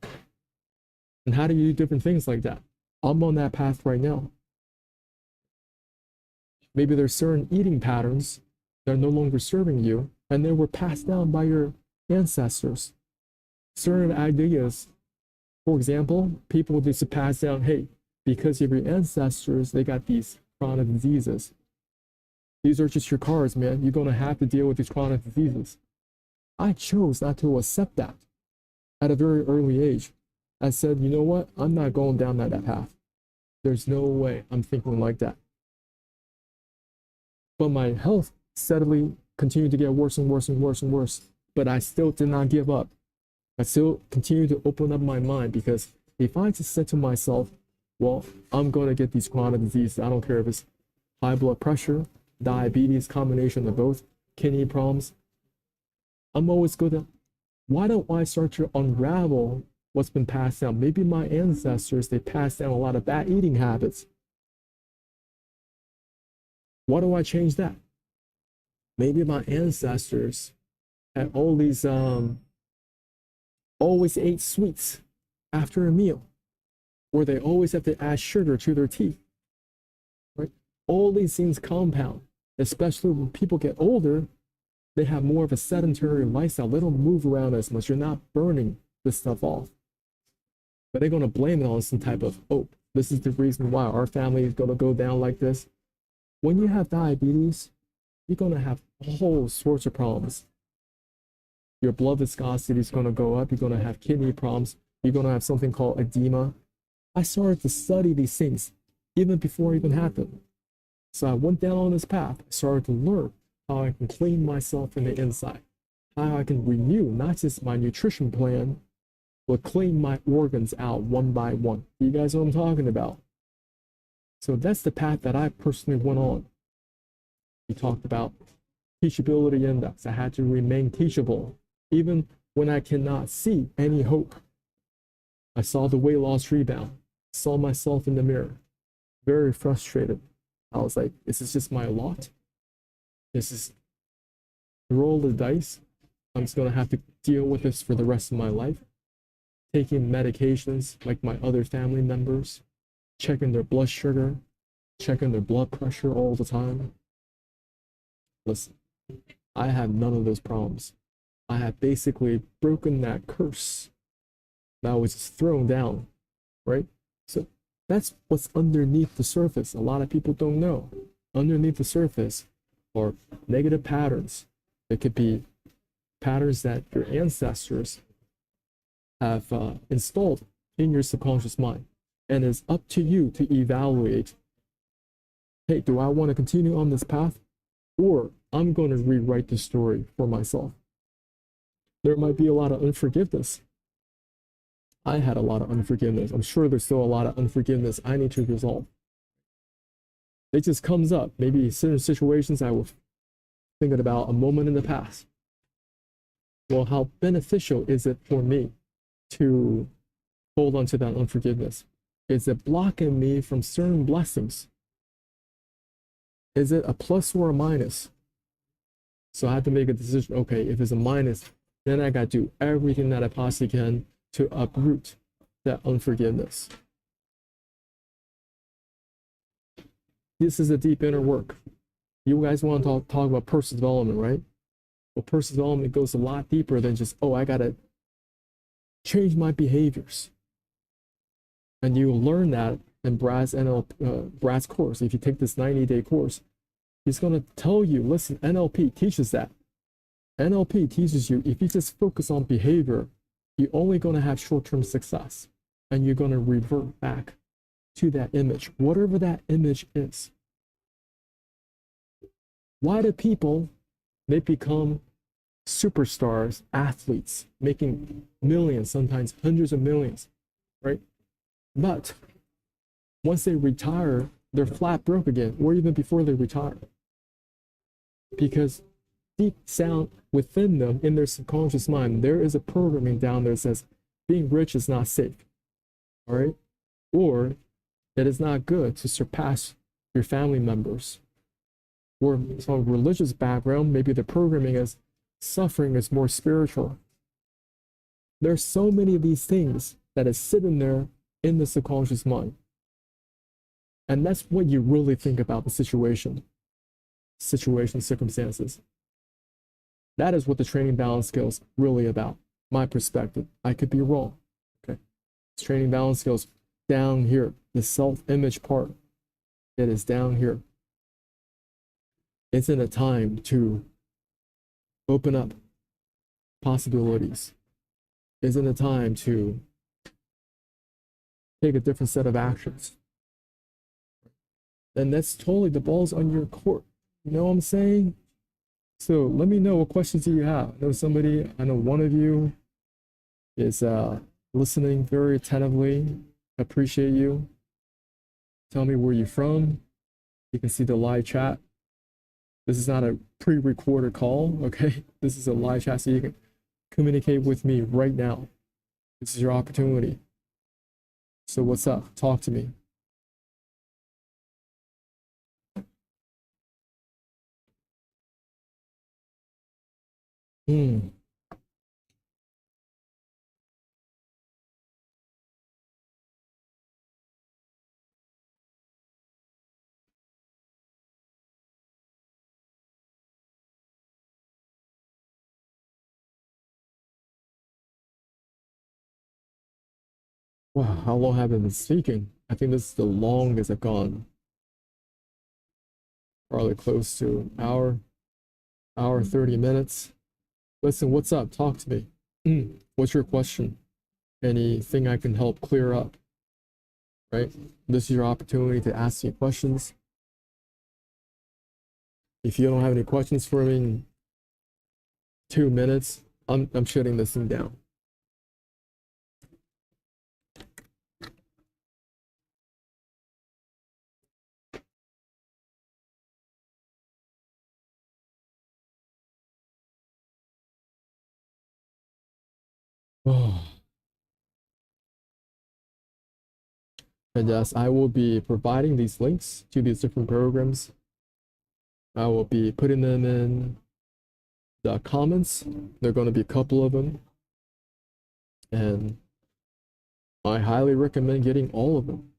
And how do you do different things like that? I'm on that path right now. Maybe there's certain eating patterns that are no longer serving you, and they were passed down by your ancestors. Certain ideas, for example, people used to pass down, hey, because of your ancestors, they got these chronic diseases. These are just your cards, man. You're going to have to deal with these chronic diseases. I chose not to accept that at a very early age. I said, you know what? I'm not going down that path. There's no way I'm thinking like that. But my health steadily continued to get worse and worse and worse and worse. But I still did not give up. I still continued to open up my mind, because if I just said to myself, well, I'm going to get these chronic diseases, I don't care if it's high blood pressure, diabetes, combination of both, kidney problems, I'm always going to, why don't I start to unravel what's been passed down? Maybe my ancestors, they passed down a lot of bad eating habits. Why do I change that? Maybe my ancestors had all these, always ate sweets after a meal, or they always have to add sugar to their tea, right? All these things compound, especially when people get older. They have more of a sedentary lifestyle. They don't move around as much. You're not burning this stuff off. But they're going to blame it on some type of, oh, this is the reason why our family is going to go down like this. When you have diabetes, you're going to have all sorts of problems. Your blood viscosity is going to go up. You're going to have kidney problems. You're going to have something called edema. I started to study these things even before it even happened. So I went down on this path. I started to learn how I can clean myself from the inside, how I can renew not just my nutrition plan, but clean my organs out one by one. You guys know what I'm talking about? So that's the path that I personally went on. We talked about teachability index. I had to remain teachable, even when I cannot see any hope. I saw the weight loss rebound, saw myself in the mirror, very frustrated. I was like, is this just my lot? This is roll the dice. I'm just gonna have to deal with this for the rest of my life. Taking medications like my other family members, checking their blood sugar, checking their blood pressure all the time. Listen, I had none of those problems. I had basically broken that curse that was just thrown down, right? So that's what's underneath the surface. A lot of people don't know. Underneath the surface are negative patterns. It could be patterns that your ancestors have installed in your subconscious mind. And it's up to you to evaluate, hey, do I want to continue on this path? Or I'm going to rewrite the story for myself. There might be a lot of unforgiveness. I had a lot of unforgiveness. I'm sure there's still a lot of unforgiveness I need to resolve. It just comes up. Maybe certain situations I was thinking about a moment in the past. Well, how beneficial is it for me to hold on to that unforgiveness? Is it blocking me from certain blessings? Is it a plus or a minus? So I had to make a decision. Okay, if it's a minus, then I got to do everything that I possibly can to uproot that unforgiveness. This is a deep inner work. You guys want to talk about personal development, right? Well, personal development goes a lot deeper than just, oh, I got to change my behaviors. And you learn that in Brad's course. If you take this 90-day course, he's going to tell you, listen, NLP teaches that. NLP teaches you, if you just focus on behavior, you're only going to have short-term success. And you're going to revert back to that image, whatever that image is. Why do people, they become superstars, athletes, making millions, sometimes hundreds of millions, right? But once they retire, they're flat broke again, or even before they retire. Because deep down within them, in their subconscious mind, there is a programming down there that says being rich is not safe, all right? Or it is not good to surpass your family members. Or from a religious background, maybe the programming is suffering is more spiritual. There's so many of these things that is sitting there in the subconscious mind. And that's what you really think about the situation, circumstances. That is what the training balance skills really about. My perspective. I could be wrong. Okay. Training balance skills down here, the self-image part, it is down here. It's in a time to open up possibilities. It's in a time to take a different set of actions. And that's totally, the ball's on your court. You know what I'm saying? So let me know what questions do you have. I know one of you is listening very attentively. Appreciate you. Tell me where you're from. You can see the live chat. This is not a pre-recorded call, okay? This is a live chat, so you can communicate with me right now. This is your opportunity. So what's up? Talk to me. Wow, how long have I been speaking? I think this is the longest I've gone. Probably close to an hour 30 minutes. Listen, what's up? Talk to me. What's your question? Anything I can help clear up? Right? This is your opportunity to ask me questions. If you don't have any questions for me in 2 minutes, I'm shutting this thing down. Oh. And yes, I will be providing these links to these different programs. I will be putting them in the comments. There are going to be a couple of them. And I highly recommend getting all of them.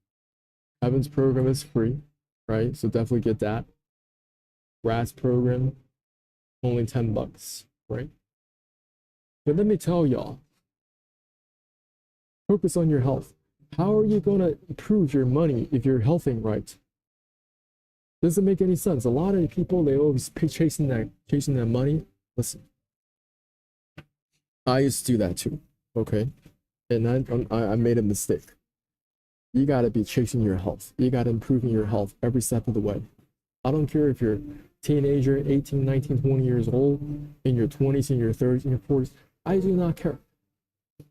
Kevin's program is free, right? So definitely get that. Brad's program, only $10, right? But let me tell y'all, focus on your health. How are you going to improve your money if you're healthing right? Doesn't make any sense. A lot of people, they always chasing that money. Listen, I used to do that too, okay? And I made a mistake. You got to be chasing your health. You got to improving your health every step of the way. I don't care if you're a teenager, 18, 19, 20 years old, in your 20s, in your 30s, in your 40s. I do not care.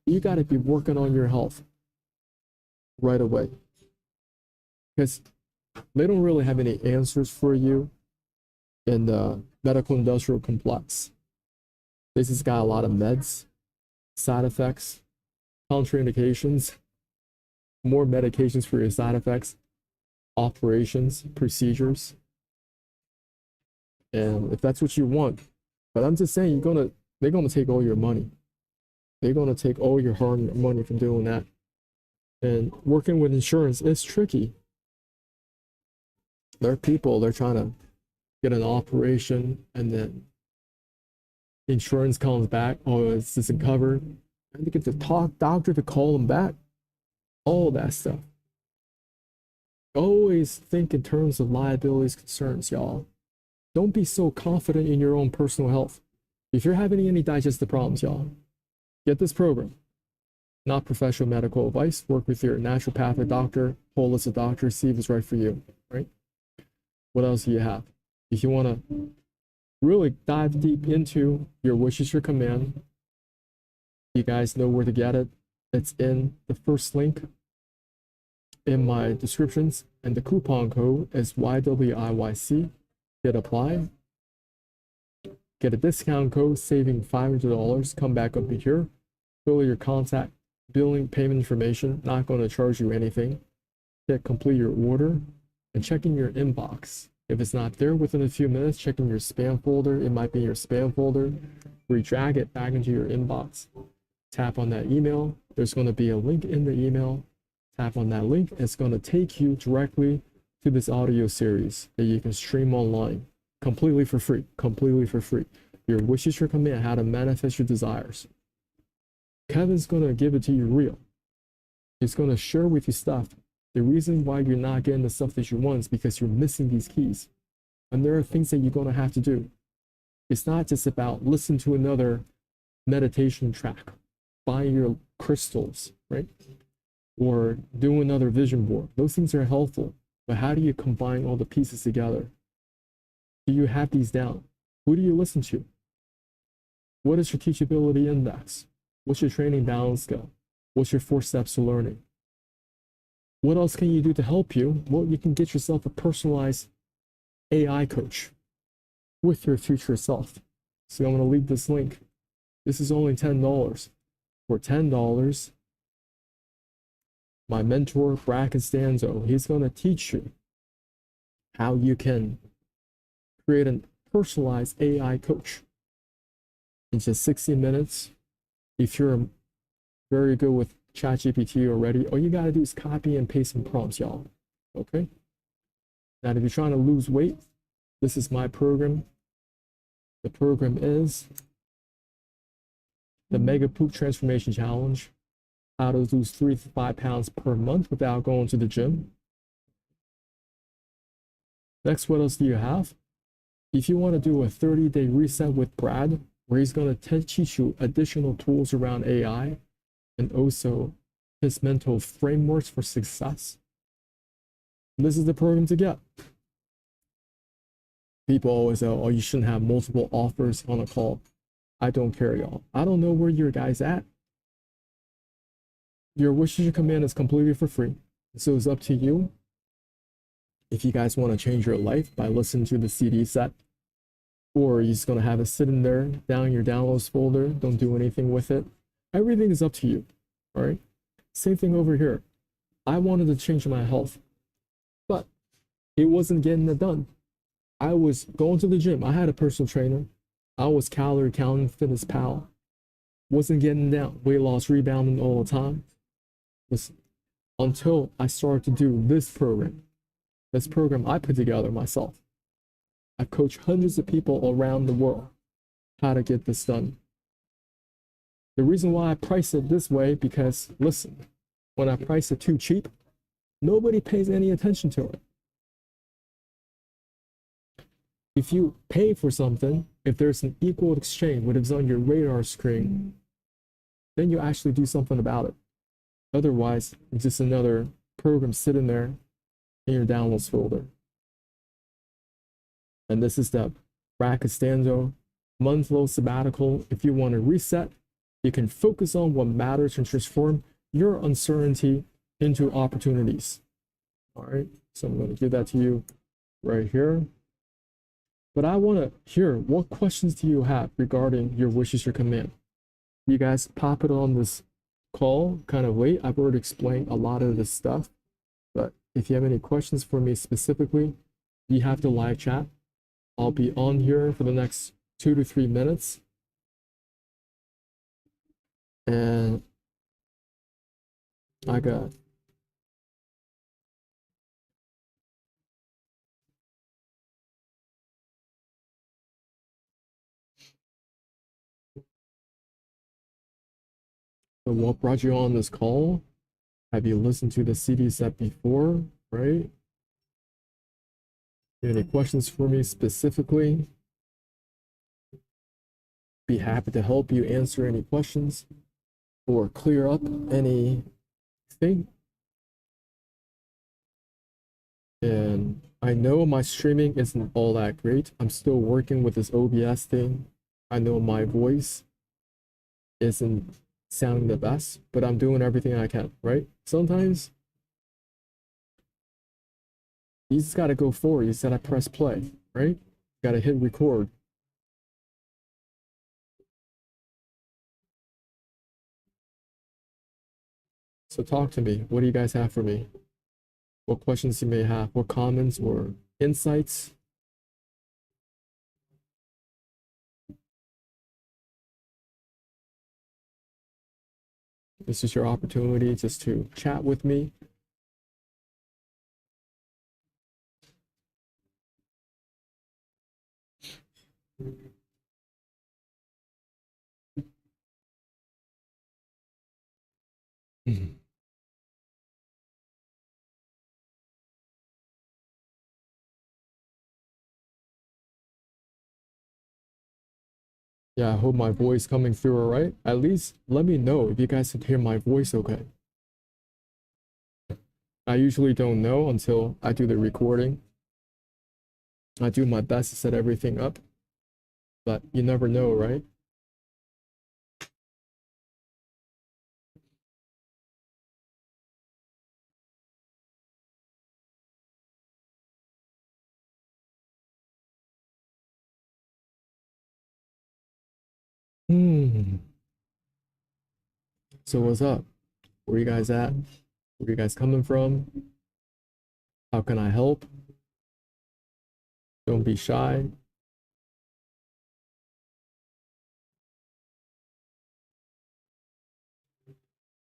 You got to be working on your health right away. Because they don't really have any answers for you in the medical industrial complex. This has got a lot of meds, side effects, contraindications, more medications for your side effects, operations, procedures. And if that's what you want, but I'm just saying, they're gonna take all your money. They're gonna take all your hard money from doing that. And working with insurance is tricky. There are people, they're trying to get an operation and then insurance comes back, oh, this isn't covered. And they get the doctor to call them back. All that stuff. Always think in terms of liabilities, concerns, y'all. Don't be so confident in your own personal health. If you're having any digestive problems, y'all, get this program. Not professional medical advice. Work with your naturopathic doctor, holistic doctor, see if it's right for you, right? What else do you have? If you want to really dive deep into your wish is your command, you guys know where to get it. It's in the first link in my descriptions, and the coupon code is YWIYC. Hit apply. Get a discount code, saving $500. Come back up here, fill your contact, billing, payment information. Not going to charge you anything. Hit complete your order and check in your inbox. If it's not there within a few minutes, check in your spam folder. It might be in your spam folder. Re-drag it back into your inbox. Tap on that email. There's going to be a link in the email. Tap on that link. It's going to take you directly to this audio series that you can stream online completely for free. Completely for free. Your wish is your command, how to manifest your desires. Kevin's going to give it to you real. He's going to share with you stuff. The reason why you're not getting the stuff that you want is because you're missing these keys. And there are things that you're going to have to do. It's not just about listen to another meditation track, buy your crystals, right? Or do another vision board. Those things are helpful. But how do you combine all the pieces together? Do you have these down? Who do you listen to? What is your teachability index? What's your training balance scale? What's your 4 steps to learning? What else can you do to help you? Well, you can get yourself a personalized AI coach with your future self. So I'm going to leave this link. This is only $10. For $10, my mentor, Brad Costanzo, he's going to teach you how you can create a personalized AI coach in just 60 minutes. If you're very good with ChatGPT already, all you got to do is copy and paste some prompts, y'all. Okay? Now, if you're trying to lose weight, this is my program. The program is the Mega Poop Transformation Challenge. How to lose 3 to 5 pounds per month without going to the gym. Next, what else do you have? If you want to do a 30-day reset with Brad, where he's going to teach you additional tools around AI and also his mental frameworks for success, this is the program to get. People always say, oh, you shouldn't have multiple offers on a call. I don't care, y'all. I don't know where your guys at. Your wish is your command is completely for free. So it's up to you. If you guys want to change your life by listening to the CD set, or you're just going to have it sitting there down in your downloads folder, don't do anything with it. Everything is up to you. All right. Same thing over here. I wanted to change my health, but it wasn't getting it done. I was going to the gym. I had a personal trainer. I was calorie counting, fitness pal. Wasn't getting down. Weight loss, rebounding all the time. Listen, until I started to do this program. This program I put together myself. I've coached hundreds of people around the world how to get this done. The reason why I price it this way, because listen, when I price it too cheap, nobody pays any attention to it. If you pay for something, if there's an equal exchange, what is on your radar screen, then you actually do something about it. Otherwise, it's just another program sitting there in your downloads folder. And this is the Rakastando month-long sabbatical. If you want to reset, you can focus on what matters and transform your uncertainty into opportunities. All right, so I'm going to give that to you right here. But I want to hear, what questions do you have regarding your wishes, your command? You guys pop it on this call kind of late. I've already explained a lot of this stuff, but if you have any questions for me specifically, you have to live chat. I'll be on here for the next 2 to 3 minutes. And I got so what brought you on this call? Have you listened to the CD set before, right? Any questions for me specifically? Be happy to help you answer any questions or clear up anything. And I know my streaming isn't all that great. I'm still working with this OBS thing. I know my voice isn't sounding the best, but I'm doing everything I can, right? Sometimes you just gotta go forward. You just gotta press play, right? You gotta hit record. So talk to me. What do you guys have for me? What questions you may have, what comments or insights? This is your opportunity just to chat with me. Yeah, I hope my voice coming through all right. At least let me know if you guys can hear my voice okay. I usually don't know until I do the recording. I do my best to set everything up, but you never know, right? So what's up? Where you guys at? Where you guys coming from? How can I help? Don't be shy.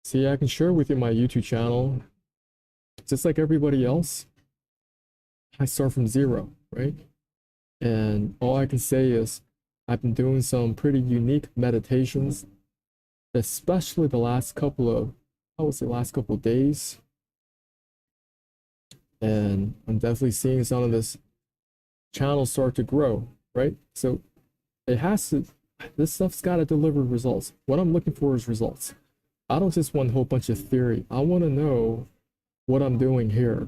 See, I can share with you my YouTube channel. Just like everybody else, I start from zero, right? And all I can say is I've been doing some pretty unique meditations, especially the last couple of, I would say last couple of days. And I'm definitely seeing some of this channel start to grow, right? So it has to, this stuff's got to deliver results. What I'm looking for is results. I don't just want a whole bunch of theory. I want to know what I'm doing here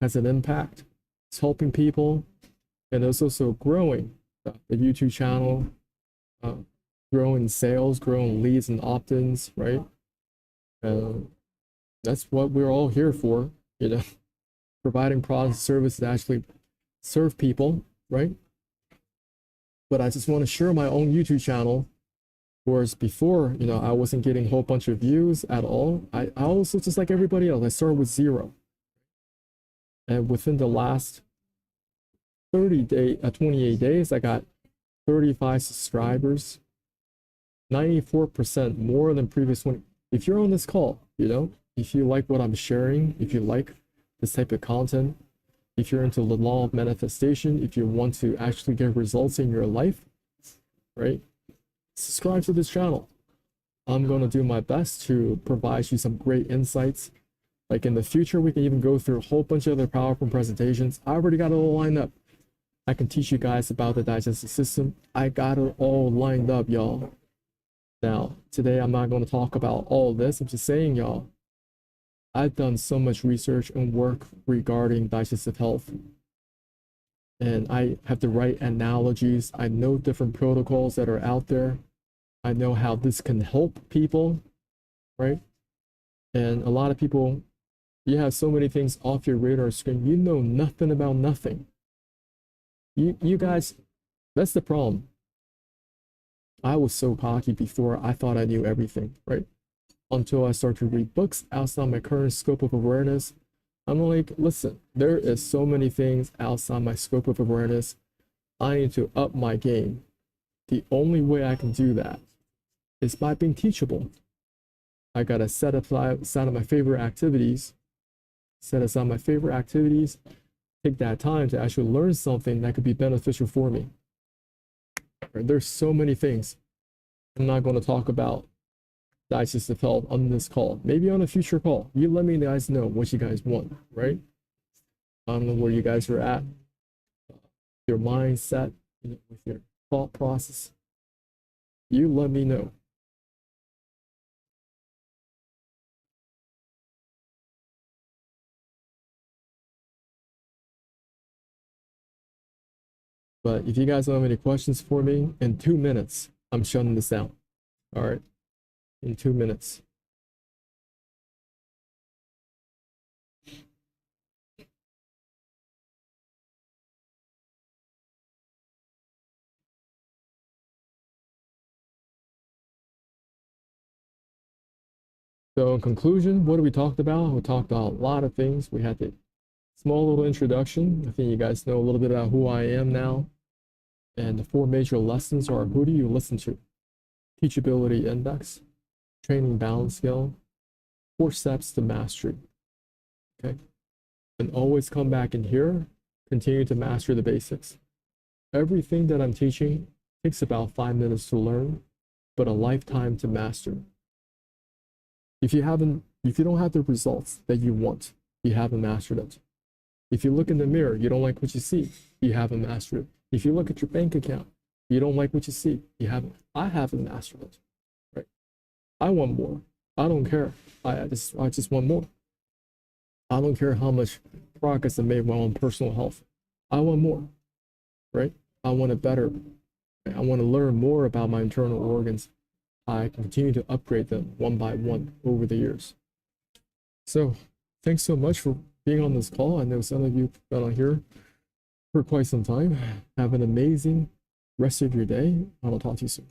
has an impact. It's helping people, and it's also growing the YouTube channel, growing sales, growing leads and opt-ins, right? That's what we're all here for, you know, providing products and services that actually serve people, right? But I just want to share my own YouTube channel Whereas before, you know, I wasn't getting a whole bunch of views at all. I also, just like everybody else, I started with 0. And within the last 28 days, I got 35 subscribers, 94% more than previous one. If you're on this call, you know, if you like what I'm sharing, if you like this type of content, if you're into the law of manifestation, if you want to actually get results in your life, right? Subscribe to this channel. I'm going to do my best to provide you some great insights. Like in the future, we can even go through a whole bunch of other PowerPoint presentations. I already got it all lined up. I can teach you guys about the digestive system. I got it all lined up, y'all. Now, today I'm not going to talk about all this. I'm just saying, y'all, I've done so much research and work regarding digestive health. And I have the right analogies. I know different protocols that are out there. I know how this can help people, right? And a lot of people, you have so many things off your radar screen. You know nothing about nothing. You guys, that's the problem. I was so cocky before. I thought I knew everything, right? Until I started to read books outside my current scope of awareness. I'm like, listen, there is so many things outside my scope of awareness. I need to up my game. The only way I can do that is by being teachable. I gotta set aside my favorite activities, take that time to actually learn something that could be beneficial for me. Right? There's so many things. I'm not going to talk about digestive health on this call. Maybe on a future call. You let me guys know what you guys want, right? I don't know where you guys are at, your mindset, you know, with your thought process. You let me know. But if you guys don't have any questions for me, in 2 minutes, I'm shutting this down. All right, in 2 minutes. So in conclusion, what have we talked about? We talked about a lot of things. We had the small little introduction. I think you guys know a little bit about who I am now. And the 4 major lessons are: who do you listen to? Teachability index, training balance scale, 4 steps to mastery. Okay. And always come back in here, continue to master the basics. Everything that I'm teaching takes about 5 minutes to learn, but a lifetime to master. If you don't have the results that you want, you haven't mastered it. If you look in the mirror, you don't like what you see, you haven't mastered it. If you look at your bank account, you don't like what you see, I haven't mastered it, right? I want more. I don't care. I just want more. I don't care how much progress I made with my own personal health. I want more, right? I want it better. I want to learn more about my internal organs. I continue to upgrade them one by one over the years. So thanks so much for being on this call. I know some of you have been on here for quite some time. Have an amazing rest of your day. I'll talk to you soon.